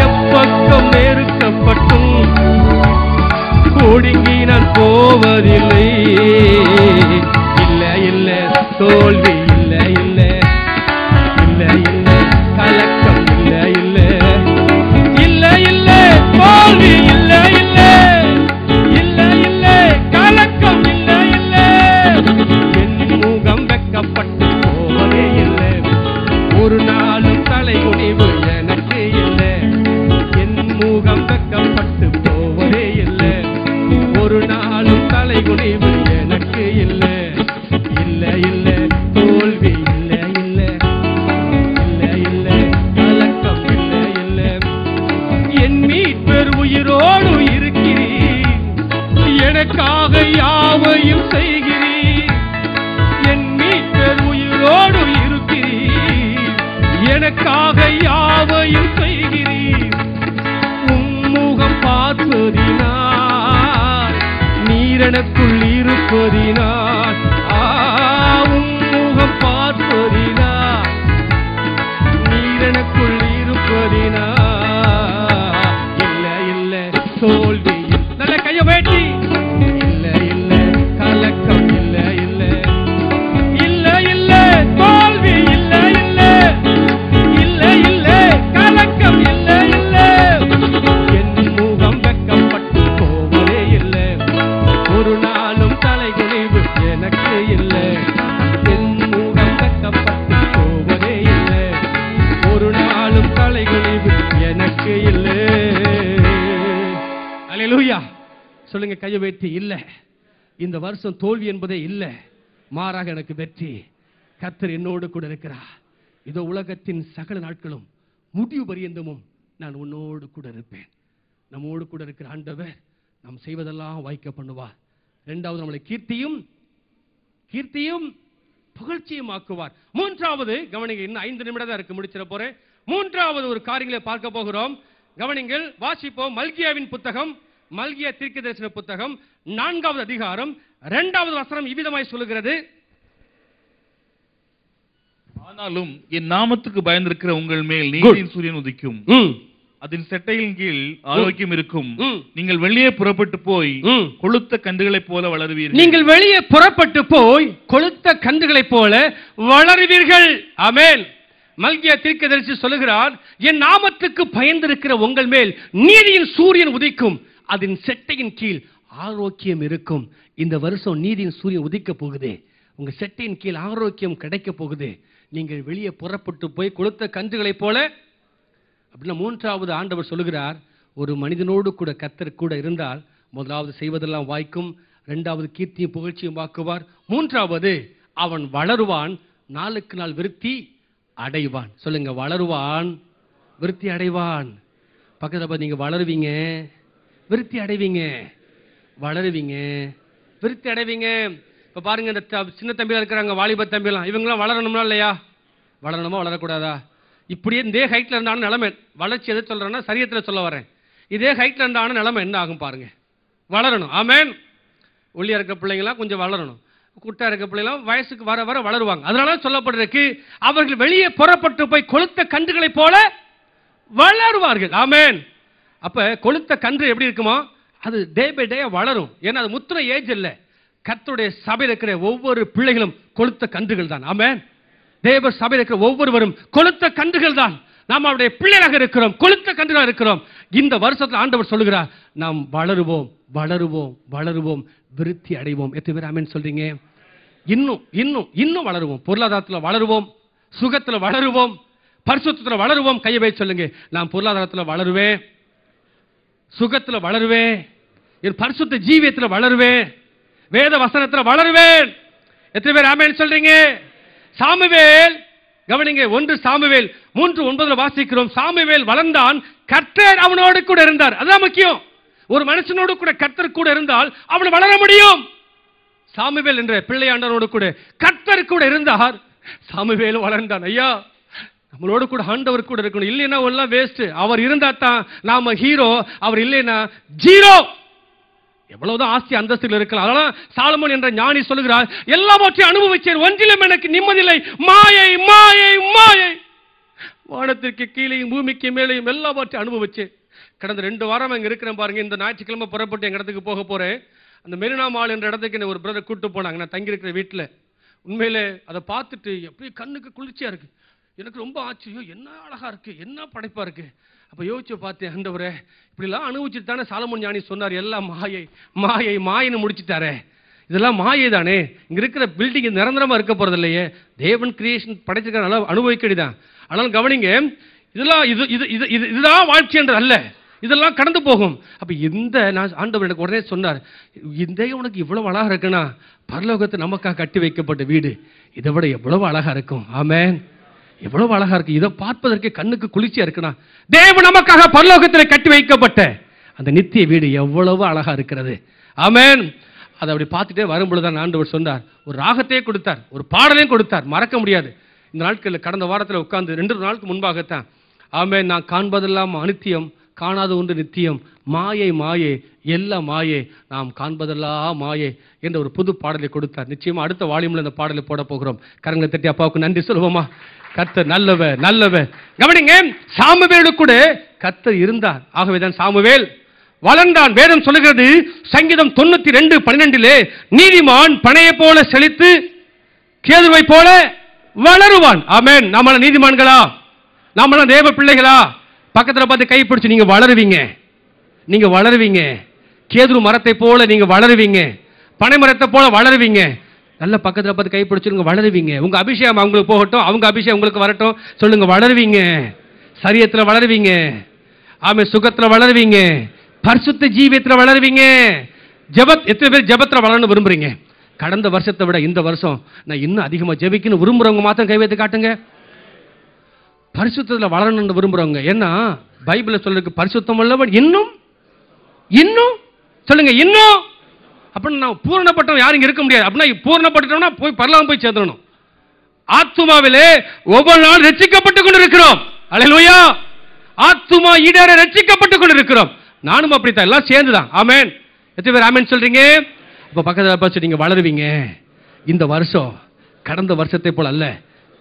எப்பக்கம் நெருக்கப்பட்டும் ஒடுங்கி நான் போவதில்லை. இல்ல இல்ல தோல்வி, இல்ல இல்ல இல்ல இல்ல கலக்கம், இல்ல இல்ல இல்ல இல்ல தோல்வி, இல்ல இல்ல இல்ல இல்ல கலக்கம், இல்ல இல்ல. என் முகம் வெக்கப்பட்டு போவதே இல்லை, ஒரு நாளும் தலைகுனிவு எனக்கு இல்லை. என் முகம் வெக்கப்பட்டு போவதே இல்லை, ஒரு நாளும் தலை இல்ல தோல்வி இல்ல இல்ல இல்ல இல்ல கலக்கம் இல்ல இல்ல என் மீட்பர் உயிரோடு இருக்கிறீர் எனக்காக யாவையும் செய்கிறீர் என் மீட்பர் உயிரோடு இருக்கிறீர் எனக்காக யாவையும் செய்கிறீர் உம்முகம் பார்ப்பதினால் நீரெனக்குள் இருப்பதினால் உம்முகம் பார்ப்பதினால் நீரெனக்குள் இருப்பதினால் இல்ல இல்ல தோல்வி நல்ல கைய வேட்டி இல்ல இல்ல கலக்கம் இல்ல இல்ல இல்ல இல்ல தோல்வி இல்ல இல்ல இல்ல இல்ல கலக்கம் இல்ல இல்ல என் முகம் வெட்கப்பட்டு போவதே இல்லை ஒரு நாளும் தலைகுனிவு எனக்கு இல்லை என் முகம் வெட்கப்பட்டு போவதே இல்லை ஒரு நாளும் தலைகுனிவு எனக்கு இல்லை அல்லேலூயா சொல்லுங்க கையை வெட்டி இல்லை இந்த வருஷம் தோல்வி என்பதே இல்லை மாறாக எனக்கு வெற்றி கர்த்தர் என்னோடு கூட இருக்கிறார் இதோ உலகத்தின் சகல நாட்களும் முடிவு பரியந்தமும் நான் உன்னோடு கூட இருப்பேன் நம்மோடு கூட இருக்கிற ஆண்டவர் நாம் செய்வதெல்லாம் வாய்க்க பண்ணுவார் இரண்டாவது நம்மளை கீர்த்தியும் புகழ்ச்சியும் ஆக்குவார் மூன்றாவது கவனிங்க இன்னும் 5 நிமிடம் தான் இருக்கு முடிச்சிட போறேன் மூன்றாவது ஒரு காரியங்களை பார்க்க போகிறோம் கவனிங்கள் வாசிப்போம் மல்கியாவின் புத்தகம் மல்கியா தீர்க்கதரிசன புத்தகம் 4வது அதிகாரம் 2வது வசனம் இவ்விதமாய் சொல்லுகிறது ஆனாலும் என் நாமத்துக்கு பயந்திருக்கிற உங்கள் மேல் நீதியின் சூரியன் உதிக்கும் அதன் செட்டையின் கீழ் ஆரோக்கியம் இருக்கும் நீங்கள் வெளியே புறப்பட்டு போய் கொழுத்த கன்றுகளைப் போல வளருவீர்கள் நீங்கள் வெளியே புறப்பட்டு போய் கொழுத்த கன்றுகளைப் போல வளருவீர்கள் ஆமென் மல்கியா தீர்க்கதரிசி சொல்லுகிறார் என் நாமத்துக்கு பயந்திருக்கிற உங்கள் மேல் நீதியின் சூரியன் உதிக்கும் அதன் செட்டையின் கீழ் ஆரோக்கியம் இருக்கும் இந்த வருஷம் நீதியின் சூரியன் உதிக்க போகுது உங்க செட்டையின் கீழ் ஆரோக்கியம் கிடைக்க போகுது நீங்கள் வெளியே புறப்பட்டு போய் கொழுத்த கன்றுகளைப் போல அப்படின்னா மூன்றாவது ஆண்டவர் சொல்லுகிறார் ஒரு மனிதனோடு கூட கர்த்தர் கூட இருந்தால் முதலாவது செய்வதெல்லாம் வாய்க்கும் இரண்டாவது கீர்த்தியும் புகழ்ச்சியும் வாக்குவார் மூன்றாவது அவன் வளருவான் நாளுக்கு நாள் விருத்தி அடைவான் சொல்லுங்க வளருவான் விருத்தி அடைவான் பக்கத்துல நீங்க வளருவீங்க விருத்தி அடைவீங்க வளருவீங்க விருத்தி அடைவீங்க இப்ப பாருங்க இந்த சின்ன தம்பியா இருக்கிறாங்க வாலிப தம்பிலாம் இவங்கெல்லாம் வளரணும்னா இல்லையா வளரணுமா வளரக்கூடாதா இப்படியே இதே ஹைட்ல இருந்தான நிலைமை வளர்ச்சி எது சொல்றேன்னா சரியத்துல சொல்ல வரேன் இதே ஹைட்ல இருந்தான நிலைமை என்ன ஆகும் பாருங்க வளரணும் ஆமென் ஒல்லியா இருக்க பிள்ளைங்களாம் கொஞ்சம் வளரணும் குட்டா இருக்க பிள்ளைங்களாம் வயசுக்கு வர வர வளருவாங்க அதனால சொல்லப்படுறதுக்கு அவர்கள் வெளியே புறப்பட்டு போய் கொழுத்த கன்றுகளைப் போல வளருவார்கள் ஆமென் அப்ப கொழுத்த கன்று எப்படி இருக்குமோ அது டே பை டே வளரும் ஏன்னா அது முத்திர ஏஜ் இல்ல கர்த்தருடைய சபையில் இருக்கிற ஒவ்வொரு பிள்ளைகளும் கொழுத்த கன்றுகள் தான் ஆமென் தேவ சபையில் இருக்கிற ஒவ்வொருவரும் கொழுத்த கன்றுகள் தான் நாம் அவருடைய பிள்ளைகளாக இருக்கிறோம் கொழுத்த கன்றுகளாக இருக்கிறோம் இந்த வருஷத்துல ஆண்டவர் சொல்லுகிறார் நாம் வளருவோம் வளருவோம் வளருவோம் விருத்தி அடைவோம் எத்தனை பேர் ஆமென் சொல்றீங்க இன்னும் இன்னும் இன்னும் வளருவோம் பொருளாதாரத்துல வளருவோம் சுகத்துல வளருவோம் பரிசுத்தத்துல வளருவோம் கையை வைத்து சொல்லுங்க நான் பொருளாதாரத்துல வளருவேன் சுகத்துல வளருவேன் என் பரிசுத்த ஜீவியத்துல வளருவேன் வேத வசனத்துல வளருவேன் எத்தனை பேர் ஆமென் சொல்றீங்க சாமுவேல் கவனிங்க 1 சாமுவேல் 3:9 வாசிக்கிறோம் சாமுவேல் வளர்ந்தான் கர்த்தர் அவனோடு கூட இருந்தார் அதுதான் முக்கியம் ஒரு மனுஷனோடு கூட கர்த்தர் கூட இருந்தால் அவன் வளர முடியும் சாமுவேல் என்ற பிள்ளையாண்டவனோடு கூட கர்த்தர் கூட இருந்தார் சாமுவேல் வளர்ந்தான் ஐயா நம்மளோடு கூட ஆண்டவர் கூட இருக்கணும் இல்லைன்னா எல்லாம் வேஸ்ட் அவர் இருந்தா தான் நாம ஹீரோ அவர் இல்லைன்னா ஜீரோ எவ்வளவுதான் ஆஸ்தி அந்தஸ்துகள் இருக்கலாம் அதனால சாலமோன் என்ற ஞானி சொல்லுகிறார் எல்லாவற்றையும் அனுபவிச்சேன் ஒன்றிலும் எனக்கு நிம்மதியில்லை மாயை மாயை மாயை வானத்திற்கு கீழேயும் பூமிக்கு மேலேயும் எல்லாவற்றையும் அனுபவிச்சேன் கடந்த 2 வாரம் அங்க இருக்கிறேன் பாருங்க இந்த ஞாயிற்றுக்கிழமை புறப்பட்டு எங்க இடத்துக்கு போக போறேன் அந்த மெரினா மால் என்ற இடத்துக்கு என்ன ஒரு பிரதர் கூட்டு போனாங்க நான் தங்கி இருக்கிற வீட்டுல உண்மையிலே அதை பார்த்துட்டு எப்படி கண்ணுக்கு குளிர்ச்சியா இருக்கு எனக்கு ரொம்ப ஆச்சரியம் என்ன அழகா இருக்கு என்ன படைப்பா இருக்கு அப்ப யோசிச்சு பார்த்தேன் ஆண்டவரே இப்படிலாம் அனுபவிச்சுட்டு தானே சாலமோன் ஞானி சொன்னார் எல்லாம் மாயை மாயை மாயின்னு முடிச்சுட்டாரே இதெல்லாம் மாயை தானே இங்க இருக்கிற பில்டிங் நிரந்தரமா இருக்க போறது இல்லையே தேவன் கிரியேஷன் படைச்சிருக்கிற அனுபவிக்கடிதான் ஆனால் கவனிங்க இதெல்லாம் இதுதான் வாழ்க்கை என்று அல்ல இதெல்லாம் கடந்து போகும். அப்ப இந்த நான் ஆண்டவர் எனக்கு உடனே சொன்னார், இந்த உனக்கு இவ்வளவு அழகா இருக்குன்னா பரலோகத்தை நமக்காக கட்டி வைக்கப்பட்ட வீடு இதை விட எவ்வளவு அழகா இருக்கும். ஆமென். எவ்வளவு அழகா இருக்கு. இதை பார்ப்பதற்கு கண்ணுக்கு குளிர்ச்சியா இருக்குன்னா தேவன் நமக்காக பரலோகத்தில் கட்டி வைக்கப்பட்ட அந்த நித்திய வீடு எவ்வளவு அழகா இருக்கிறது. ஆமென். அதை அப்படி பார்த்துட்டே வரும்பொழுதுதான் ஆண்டவர் சொன்னார், ஒரு ராகத்தையே கொடுத்தார், ஒரு பாடலையும் கொடுத்தார். மறக்க முடியாது. இந்த நாட்களில் கடந்த வாரத்தில் உட்கார்ந்து 2 நாளுக்கு முன்பாகத்தான் ஆமென், நான் காண்பதெல்லாம் அனித்தியம், காணாத ஒன்று நித்தியம், மாயை மாயை எல்லாம் மாயை, நாம் காண்பதெல்லாம் மாயை என்ற ஒரு புது பாடலை கொடுத்தார். நிச்சயமா அடுத்த வால்யூம்ல இந்த பாடலை போட போகிறோம். கரங்களை தட்டி அப்பாவுக்கு நன்றி சொல்லுவோமா? கர்த்தர் நல்லவர் நல்லவர். கவனிங்க, சாமுவேலு கூட கர்த்தர் இருந்தார். ஆகவேதான் சாமுவேல் வளர்ந்தான். வேதம் சொல்லுகிறது சங்கீதம் 92:12 நீதிமான் பனையை போல செழித்து கேதுருவை போல வளருவான். ஆமென். நாம நீதிமான்களா? நாம தேவ பிள்ளைகளா? பக்கத்துல பார்த்து கை பிடிச்சு நீங்க வளருவீங்க, நீங்க வளருவீங்க. கேதுரு மரத்தை போல நீங்க வளருவீங்க, பனை மரத்தை போல வளருவீங்க. நல்ல பக்கத்துல பார்த்து கை பிடிச்சு வளருவீங்க. உங்க அபிஷேகம் அவங்களுக்கு போகட்டும், அவங்க அபிஷேகம் உங்களுக்கு வரட்டும். சொல்லுங்க, வளருவீங்க. சரியத்துல வளருவீங்க. ஆமே, சுகத்துல வளருவீங்க, பரிசுத்த ஜீவியத்துல வளருவீங்க. எத்தனை பேர் ஜெபத்துல வளரணும் விரும்புறீங்க? கடந்த வருஷத்தை விட இந்த வருஷம் நான் இன்னும் அதிகமா ஜெபிக்கணும் விரும்புறவங்க மாத்திரம் கை வைத்து காட்டுங்க. பரிசுத்தத்துல வளரணும்னு விரும்புறவங்க. ஏன்னா பைபிள்ல சொல்லிருக்கு, பரிசுத்தம் உள்ளவன் இன்னும் இன்னும் சொல்லுங்க இன்னும். அப்படின்னு நான் பூரணப்பட்டவன் யாரும் இங்க இருக்க முடியாது. அப்படின்னா பூரணப்பட்டோம்னா போய் பரலோகம் போய் சேர்ந்துடணும். ஆத்துமாவிலே ஒவ்வொரு நாள் ரட்சிக்கப்பட்டுக் கொண்டிருக்கிறோம். அல்லேலூயா. ஆத்துமா ஈடேற ரட்சிக்கப்பட்டுக் கொண்டிருக்கிறோம். நானும் அப்படித்தான், எல்லாம் சேர்ந்துதான். ஆமென். எத்தனை பேர் ஆமென் சொல்றீங்க? அப்ப பக்கத்துல பார்த்து நீங்க வளருவீங்க. இந்த வருஷம் கடந்த வருஷத்தை போல அல்ல.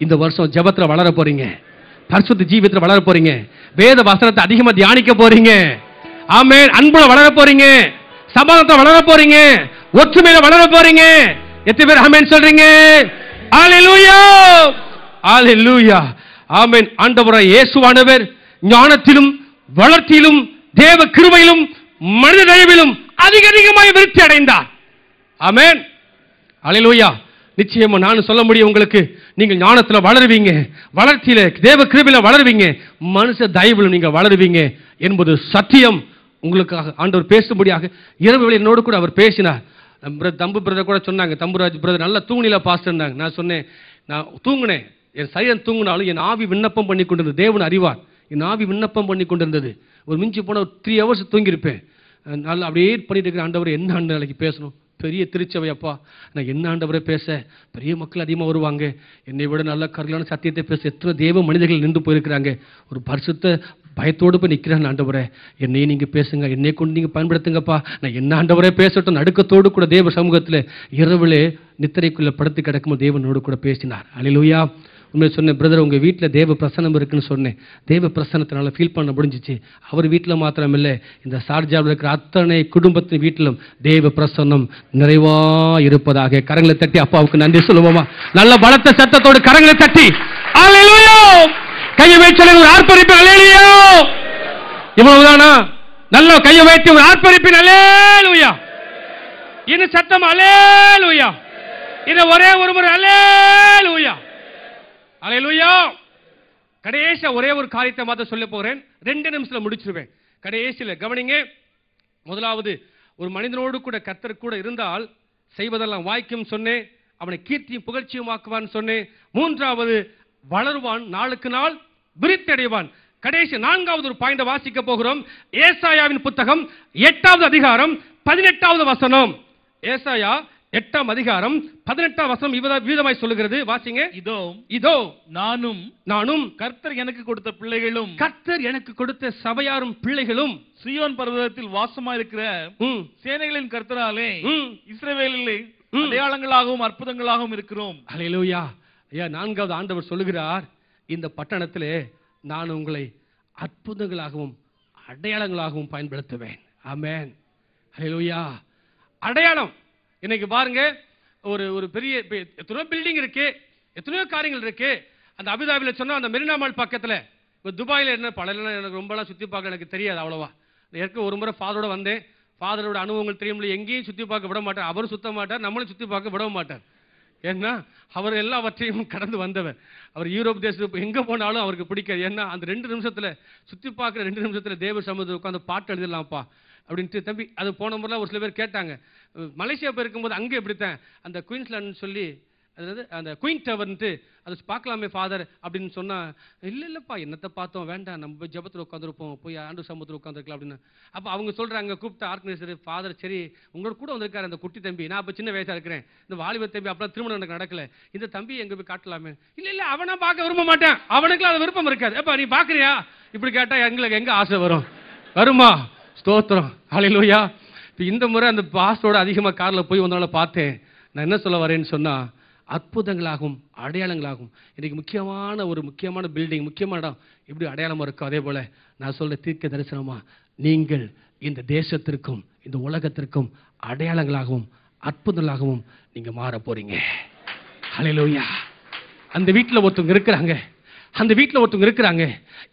இந்த வருஷம் ஜெபத்துல வளர போறீங்க, பரிசுத்த ஜீவியத்துல வளர போறீங்க, வேத வசனத்தை அதிகமா தியானிக்க போறீங்க. ஆமென். அன்புல வளர போறீங்க, சமாதானத்தை வளர போறீங்க, ஒற்றுமையில வளர போறீங்க. எத்தனை பேர் ஆமென் சொல்றீங்க? ஹalleluya ஹalleluya. ஆமென். ஆண்டவராகிய இயேசுவானவர் ஞானத்திலும் வளர்ச்சியிலும் தேவ கிருபையிலும் மனித தயவிலும் அதிகமாய் விருத்தி அடைந்தார். ஆமென். ஹalleluya. நிச்சயமா நான் சொல்ல முடியும் உங்களுக்கு, நீங்கள் ஞானத்துல வளருவீங்க, வளர்ச்சியில தேவ கிருபையில வளருவீங்க, மனுஷ தயவிலும் நீங்க வளருவீங்க என்பது சத்தியம். உங்களுக்காக ஆண்டவர் பேசும்படியாக இரவு வேளை என்னோடு கூட அவர் பேசினார். தம்பு பிரதர் கூட சொன்னாங்க, தம்புராஜ் பிரதர் நல்லா தூங்கில பாஸ்டர்னாங்க. நான் சொன்னேன், நான் தூங்கினேன், என் சரீரம் தூங்கினாலும் என் ஆவி விண்ணப்பம் பண்ணி கொண்டிருந்தது. தேவன் அறிவார், என் ஆவி விண்ணப்பம் பண்ணி கொண்டிருந்தது. ஒரு மிஞ்சி போன ஒரு 3 hours தூங்கியிருப்பேன். நல்லா அப்படியே பண்ணிட்டு இருக்கிற ஆண்டவர் என்ன ஆண்டு நாளைக்கு பேசணும், பெரிய திருச்சபை அப்பா, நான் என்ன ஆண்டவரை பேச, பெரிய மக்கள் அதிகமாக வருவாங்க, என்னை விட நல்ல கருளான சத்தியத்தை பேச எத்தனை தேவ மனிதர்கள் நின்று போயிருக்கிறாங்க, ஒரு பரிசுத்த பயத்தோடு போய் நிற்கிறேன் ஆண்டவரே, என்னையும் நீங்கள் பேசுங்க, என்னை கொண்டு நீங்கள் பயன்படுத்துங்கப்பா, நான் என்ன ஆண்டவரே பேசட்டும். நடுக்கத்தோடு கூட தேவ சமூகத்தில் இரவிலே நித்திரைக்குள்ளே படுத்து கிடக்கும்போது தேவனோடு கூட பேசினார். அல்லேலூயா. உண்மையை சொன்னேன் பிரதர், உங்கள் வீட்டில் தேவ பிரசன்னம் இருக்குன்னு சொன்னேன். தேவ பிரசன்னத்தினால ஃபீல் பண்ண முடிஞ்சிச்சு. அவர் வீட்டில் மாத்திரமில்லை, இந்த சார்ஜாவில் இருக்கிற அத்தனை குடும்பத்தின் வீட்டிலும் தேவ பிரசன்னம் நிறைவா இருப்பதாக. கரங்களை தட்டி அப்பாவுக்கு நன்றி சொல்லுவோமா? நல்ல பலத்த சத்தத்தோடு கரங்களை தட்டி அல்லேலூயா கையை வைத்து ஒரு ஆர்ப்பரிப்பு. அல்லேலூயா. இவ்வளவுதானா? நல்ல கையை வைத்து ஒரு ஆர்ப்பரிப்பின் அல்லேலூயா. இன்னும் சத்தம் அல்லேலூயா. இதை ஒரே ஒரு முறை அல்லேலூயா. அல்லேலூயா. கடைசியா ஒரே ஒரு காரியத்தை மாத்த சொல்ல போறேன், 2 நிமிஷத்துல முடிச்சிருவேன். கடைசியில கவனிங்க. முதலாவது, ஒரு மனிதனோடு கூட கர்த்தர் கூட இருந்தால் செய்வதெல்லாம் வாய்க்கும் சொன்னேன், அவனை கீர்த்தியும் புகழ்ச்சியும் ஆக்குவான் சொன்னேன். 3வது, வளருவான், நாளுக்கு நாள் விருத்தி அடைவான். கடைசி 4வது ஒரு பாயிண்ட் வாசிக்க போகிறோம். ஏசாயாவின் புத்தகம் 8வது அதிகாரம் 18வது வசனம். ஏசாயா 8ஆம் அதிகாரம் 18ஆம் வசனம் விதமாய் சொல்லுகிறது. வாசிங்க. இதோ இதோ நானும் கர்த்தர் எனக்கு கொடுத்த பிள்ளைகளும், கர்த்தர் எனக்கு கொடுத்த சபையாரும் பிள்ளைகளும், சீயோன் பர்வதத்தில் வாசமாயிருக்கிற சேனைகளின் கர்த்தராலே இஸ்ரவேலிலே அடையாளங்களாகவும் அற்புதங்களாகவும் இருக்கிறோம். அல்லேலூயா. ஐயா, 4வது ஆண்டவர் சொல்லுகிறார், இந்த பட்டணத்திலே நான் உங்களை அற்புதங்களாகவும் அடையாளங்களாகவும் பயன்படுத்துவேன். ஆமென். அல்லேலூயா. அடையாளம். இன்னைக்கு பாருங்க, ஒரு பெரிய எத்தனையோ பில்டிங் இருக்கு, எத்தனையோ காரியங்கள் இருக்கு. அந்த அபுதாபியில் சொன்னா அந்த மெரினா மால் பக்கத்தில், இப்போ துபாயில் என்ன பல எனக்கு ரொம்பலாம் சுற்றி பார்க்க எனக்கு தெரியாது அவ்வளோவா. ஏற்கனவே ஒரு முறை ஃபாதரோட வந்தேன், ஃபாதரோட அனுபவங்கள் தெரியும். எங்கேயும் சுற்றி பார்க்க விட மாட்டார், அவரும் சுத்த மாட்டார், நம்மளும் சுற்றி பார்க்க விட மாட்டார். ஏன்னா அவர் எல்லாவற்றையும் கடந்து வந்தவர். அவர் யூரோப் தேசத்துக்கு எங்கே போனாலும் அவருக்கு பிடிக்காது. ஏன்னா அந்த 2 நிமிஷத்தில் சுற்றி பார்க்குற 2 நிமிஷத்தில் தேவ சமூகத்தில் உட்காந்து பாட்டு எழுதலாம்ப்பா அப்படின்ட்டு. தம்பி அது போன முறையில் ஒரு சில பேர் கேட்டாங்க, மலேசியா போயிருக்கும்போது அங்கே எப்படித்தான் அந்த குயின்ஸ்லாண்டுன்னு சொல்லி, அதாவது அந்த குயின் டவர்ன்ட்டு அதை பார்க்கலாமே ஃபாதர் அப்படின்னு சொன்னால், இல்லைப்பா என்னத்தை பார்த்தோம், வேண்டாம், நம்ம போய் ஜபத்தில் உட்காந்துருப்போம், போய் ஆண்டு சமூகத்தில் உட்காந்துருக்கலாம் அப்படின்னு. அப்போ அவங்க சொல்கிறாங்க, கூப்பிட்ட ஆர்கனைசர், ஃபாதர் சரி உங்களோட கூட வந்திருக்காரு அந்த குட்டி தம்பி, நான் அப்போ சின்ன வயசாக இருக்கிறேன், இந்த வாலிப தம்பி அப்பலாம் திருமணம் எனக்கு நடக்கல, இந்த தம்பி எங்கே போய் காட்டலாமே. இல்லை அவனை பார்க்க விரும்ப மாட்டேன், அவனுக்குலாம் அது விருப்பம் இருக்காது. அப்போ நீ பார்க்குறியா இப்படி கேட்டால் எங்களுக்கு எங்கே ஆசை வரும்? வருமா? ஸ்தோத்திரம், ஹல்லேலூயா. இப்போ இந்த முறை அந்த பாஸ்டோட அதிகமாக காரில் போய் வந்தவங்கள பார்த்தேன். நான் என்ன சொல்ல வரேன்னு சொன்னால், அற்புதங்களாகும் அடையாளங்களாகும். இன்றைக்கு முக்கியமான பில்டிங், முக்கியமான இடம் இப்படி அடையாளமாக இருக்கும். அதே போல் நான் சொல்ல தீர்க்க தரிசனமா, நீங்கள் இந்த தேசத்திற்கும் இந்த உலகத்திற்கும் அடையாளங்களாகவும் அற்புதங்களாகவும் நீங்கள் மாற போறீங்க. ஹல்லேலூயா. அந்த வீட்டில் ஒருத்தவங்க இருக்கிறாங்க,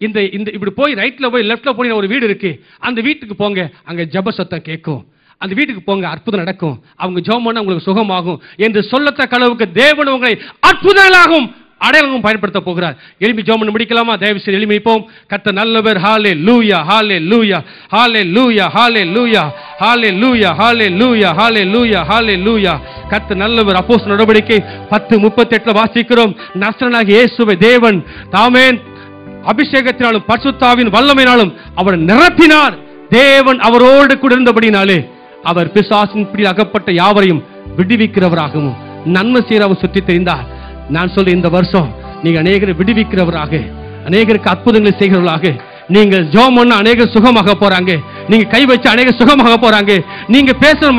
இந்த இப்படி போய் ரைட்டில் போய் லெஃப்டில் போய் ஒரு வீடு இருக்கு, அந்த வீட்டுக்கு போங்க, அங்கே ஜப சத்தம் கேட்கும். அந்த வீட்டுக்கு போங்க, அற்புதம் நடக்கும், அவங்க ஜெபம் பண்ணா உங்களுக்கு சுகமாகும் என்று சொல்லத்தக்க அளவுக்கு தேவன் உங்களை அற்புதங்களாகவும் அடையாளமும் பயன்படுத்த போகிறார். எளிமை ஜெபம் பண்ணி முடிக்கலாமா? தயவு செய்து எளிமைப்போம். கர்த்தர் நல்லவர். ஹல்லேலூயா, ஹல்லேலூயா, ஹல்லேலூயா, ஹல்லேலூயா, ஹல்லேலூயா, ஹல்லேலூயா, ஹல்லேலூயா, ஹல்லேலூயா. கர்த்தர் நல்லவர். அப்போஸ்தலர் நடவடிக்கை 10:38 வாசிக்கிறோம். நசரேயனாகிய இயேசுவை தேவன் தாமே அபிஷேகத்தினாலும் பரிசுத்தாவின் வல்லமையினாலும் அவர் நிரப்பினார். தேவன் அவரோடு கூட இருந்தபடினாலே அவர் பிசாசின் பிடி அகப்பட்ட யாவரையும் விடுவிக்கிறவராகவும் நன்மை செய்கிறவர் சுற்றி தெரிந்தார். நான் சொல்ல, இந்த வருஷம் நீங்க அநேகரை விடுவிக்கிறவராக, அநேகருக்கு அற்புதங்களை செய்கிறவர்களாக, நீங்கள் ஜெபம் பண்ண அநேகர் சுகமாக போறாங்க, நீங்க கை வச்சு அநேகர் சுகமாக போறாங்க, நீங்க பேசுற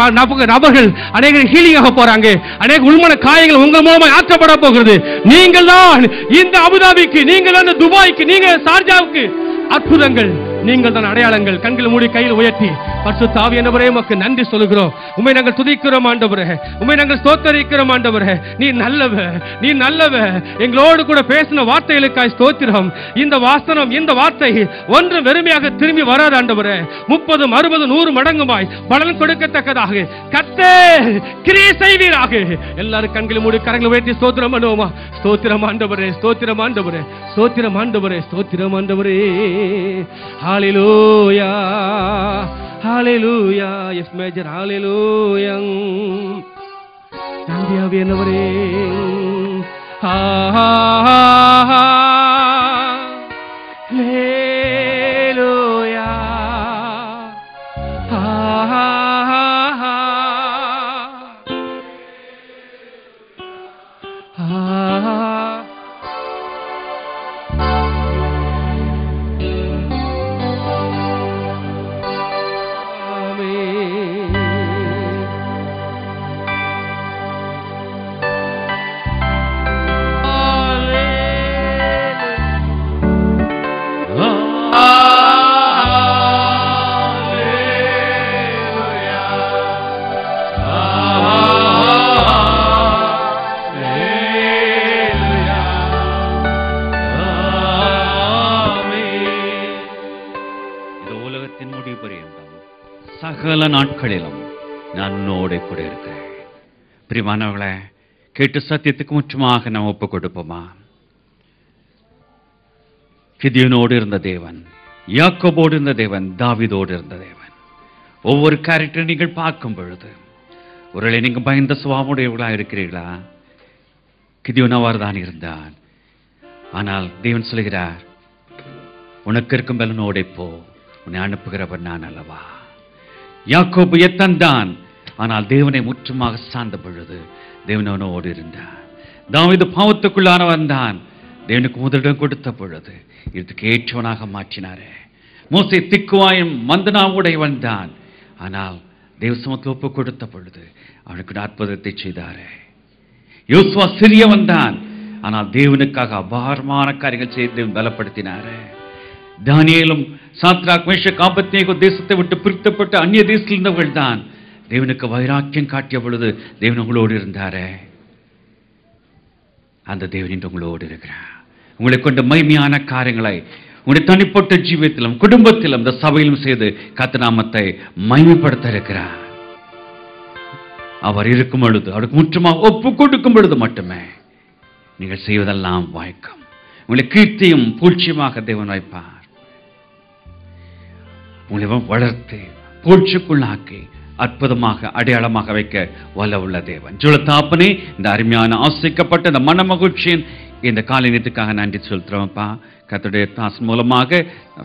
நபர்கள் அநேகர் ஹீலிங் ஆக போறாங்க, அநேக உள்மன காயங்கள் உங்கள் மூலமா ஆற்றப்பட போகிறது. நீங்கள் தான் இந்த அபுதாபிக்கு, நீங்கள் தான் இந்த துபாய்க்கு, நீங்க சார்ஜாவுக்கு அற்புதங்கள், நீங்கள் தான் அடையாளங்கள். கண்கள் மூடி கையில் உயர்த்தி பரிசுத்த ஆவியானவரே உமக்கு நன்றி சொல்லுகிறோம். உம்மை நாங்கள் துதிக்கிறோம் ஆண்டவரே, உம்மை நாங்கள் ஸ்தோத்திரிக்கிறோம் ஆண்டவரே. நீ நல்லவர். எங்களோடு கூட பேசின வார்த்தைகளுக்காய் ஸ்தோத்திரம். இந்த வாசனம், இந்த வார்த்தை ஒன்று வெறுமையாக திரும்பி வராது ஆண்டவரே. 30, 60, 100 மடங்குமாய் பலன் கொடுக்கத்தக்கதாக கர்த்தர் கிரியை செய்வீராக. எல்லாரும் கண்களை மூடி கரங்களை உயர்த்தி ஸ்தோத்திரம் பண்ணுவோமா? ஸ்தோத்திரம் ஆண்டவரே, ஸ்தோத்திரம் ஆண்டவரே, ஸ்தோத்திரம் ஆண்டவரே, ஸ்தோத்திரம் ஆண்டவரே. ஹல்லேலூயா, ஹல்லேலூயா, எஸ் மேஜர், ஹல்லேலூயா. நன்றி ஆவியானவரே. ஹல்லேலூயா, சகல நாட்களிலும் நான் உன்னோட கூட இருக்கிறேன். பிரியமானவர்களே, கேட்டு சத்தியத்துக்கு முற்றுமாக நாம் ஒப்பு கொடுப்போமா? கிதியோனோடு இருந்த தேவன், யாக்கோபோடு இருந்த தேவன், தாவீதோடு இருந்த தேவன். ஒவ்வொரு கேரக்டரை நீங்கள் பார்க்கும் பொழுது ஒருவேளை நீங்கள் பயந்த சுபாவமுடையவர்களாக இருக்கிறீர்களா? கிதியோன் அவ்வாறு தான் இருந்தான். ஆனால் தேவன் சொல்கிறார், உனக்கு இருக்கும் பலனோடே போ, உன்னை அனுப்புகிறவர் நான் அல்லவா. யாக்கோபு எத்தந்தான், ஆனால் தேவனை முற்றுமாக சார்ந்த பொழுது தேவன் அவனோடு இருந்தான். தாவீது பாவத்துக்குள்ளானவன் தான், தேவனுக்கு முதலிடம் கொடுத்த பொழுது இதுக்கு ஏற்றவனாக மாற்றினாரே. மோசே திக்குவாயும் மந்தனாவுடையவன் தான், ஆனால் தேவ சமூகத்தில் ஒப்பு கொடுத்த பொழுது அவனுக்கு அற்புதத்தை செய்தாரே. யோசுவா சிறியவன் தான், ஆனால் தேவனுக்காக அபாரமான காரியங்கள் செய்து பலப்படுத்தினாரே. தானியேலும் சாத்ராக், மேஷக், ஆபத்நேகோ தேசத்தை விட்டு பிரிக்கப்பட்ட அந்நிய தேசத்தில் இருந்தவர்கள் தான் தேவனுக்கு வைராக்கியம் காட்டிய பொழுது தேவன் உங்களோடு இருந்தாரே. அந்த தேவன் இன்று உங்களோடு இருக்கிறார். உங்களை கொண்ட மகிமையான காரியங்களை உங்களுடைய தனிப்பட்ட ஜீவியத்திலும் குடும்பத்திலும் இந்த சபையிலும் செய்து கர்த்தர் நாமத்தை மகிமைப்படுத்த இருக்கிறார். அவர் இருக்கும் பொழுது, அவருக்கு முற்றுமாக ஒப்பு கொடுக்கும் பொழுது மட்டுமே நீங்கள் செய்வதெல்லாம் வாய்க்கும். உங்களை கீர்த்தியும் பூச்சியமாக தேவன் வைப்பார். உங்களை வளர்த்து பூச்சிக்குள்ளாக்கி அற்புதமாக அடையாளமாக வைக்க வல்ல உள்ள தேவன். ஜுலத்தாப்பனே, இந்த அருமையான ஆசிக்கப்பட்ட இந்த மன மகிழ்ச்சியின் இந்த காலைநீத்துக்காக நன்றி செலுத்துறோம்ப்பா. கர்த்தருடைய தாசன் மூலமாக,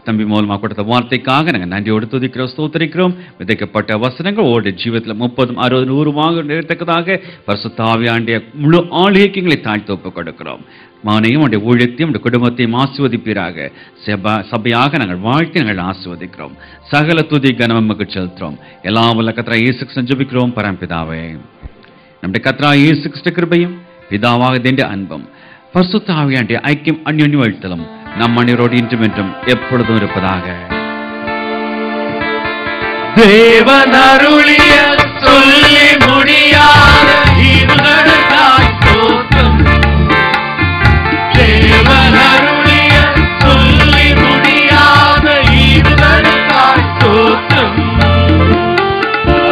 தம்பி மூலமாக கொடுத்த வார்த்தைக்காக நாங்கள் நன்றியோடு துதிக்கிறோம், ஸ்தோத்திரிக்கிறோம். விதைக்கப்பட்ட வசனங்கள் ஓட ஜீவத்தில் 30, 60, 100 நிறுத்தக்கதாக பரிசுத்த ஆவியாண்டிய முழு ஆலயங்களை தாழ்த்து ஒப்புக் கொடுக்கிறோம். மானையும் அவருடைய ஊழியத்தையும் அவருடைய குடும்பத்தையும் ஆசிர்வதிப்பீராக. சபையாக நாங்கள் வாழ்க்கை நாங்கள் ஆசிர்வதிக்கிறோம். சகல துதி கனமக்கு செலுத்துறோம். எல்லாம் வல்ல கர்த்தராகிய இயேசு கிறிஸ்துவின் ஜெபிக்கிறோம் பரம்பிதாவே. நம்முடைய கர்த்தராகிய இயேசு கிறிஸ்து கிருபையும் பிதாவாக தேண்ட அன்பும் பரிசுத்த ஆவியாண்டிய ஐக்கியம் அந்யோன்யம் வாழ்த்தலும் நம் அனைவரோடு இன்றும் என்றும் எப்பொழுதும் இருப்பதாக. தேவன் அருளிய சொல்லி முடியாத ஈவுகளுக்காய் ஸ்தோத்திரம். தேவன் அருளிய சொல்லி முடியாத ஈவுகளுக்காய் ஸ்தோத்திரம்.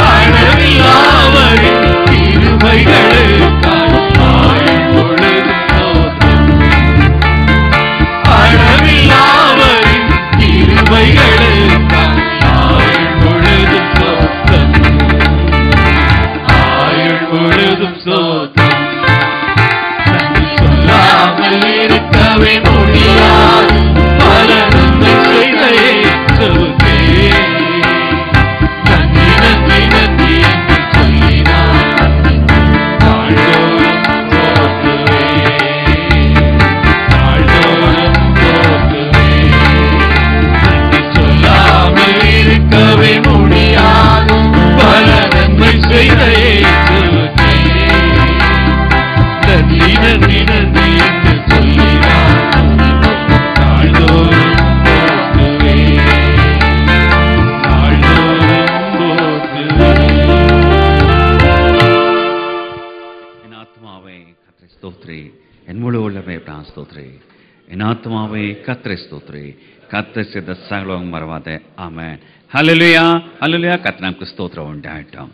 அளவில்லாதவரின் கிருபைகளுக்காய் ஆயுள் முழுதும் ஸ்தோத்திரம். அளவில்லாதவரின் கிருபைகளுக்காய் ஆயுள் முழுதும் ஸ்தோத்திரம். ஆயுள் முழுதும் ஸ்தோத்திரம். நன்றி சொல்லாமல் இருக்கவே முடியாது, பல நன்மை செய்த இயேசுவே. நன்றி நன்றி நன்றி என்று சொல்லி நான் நாள்தோறும் போற்றுவேன். நாள்தோறும் போற்றுவேன். நன்றி சொல்லாமல் இருக்கவே முடியாது, பல நன்மை செய்த இயேசுவே. நன்றி நன்றி நன்றி என்று சொல்லி நான் நாள்தோறும் போற்றுவேன். நாள்தோறும் போற்றுவேன். என் ஆத்மாவே கர்த்தரை ஸ்தோத்திரி, என் முழு உள்ளமே ஸ்தோத்திரி. என் ஆத்மாவே கர்த்தரை ஸ்தோத்திரி, கர்த்தர் செய்த சகலம் மறவாதே. ஆமென். ஹல்லேலூயா, ஹல்லேலூயா. கர்த்தர் நமக்கு ஸ்தோத்திரம் உண்டாகட்டும்.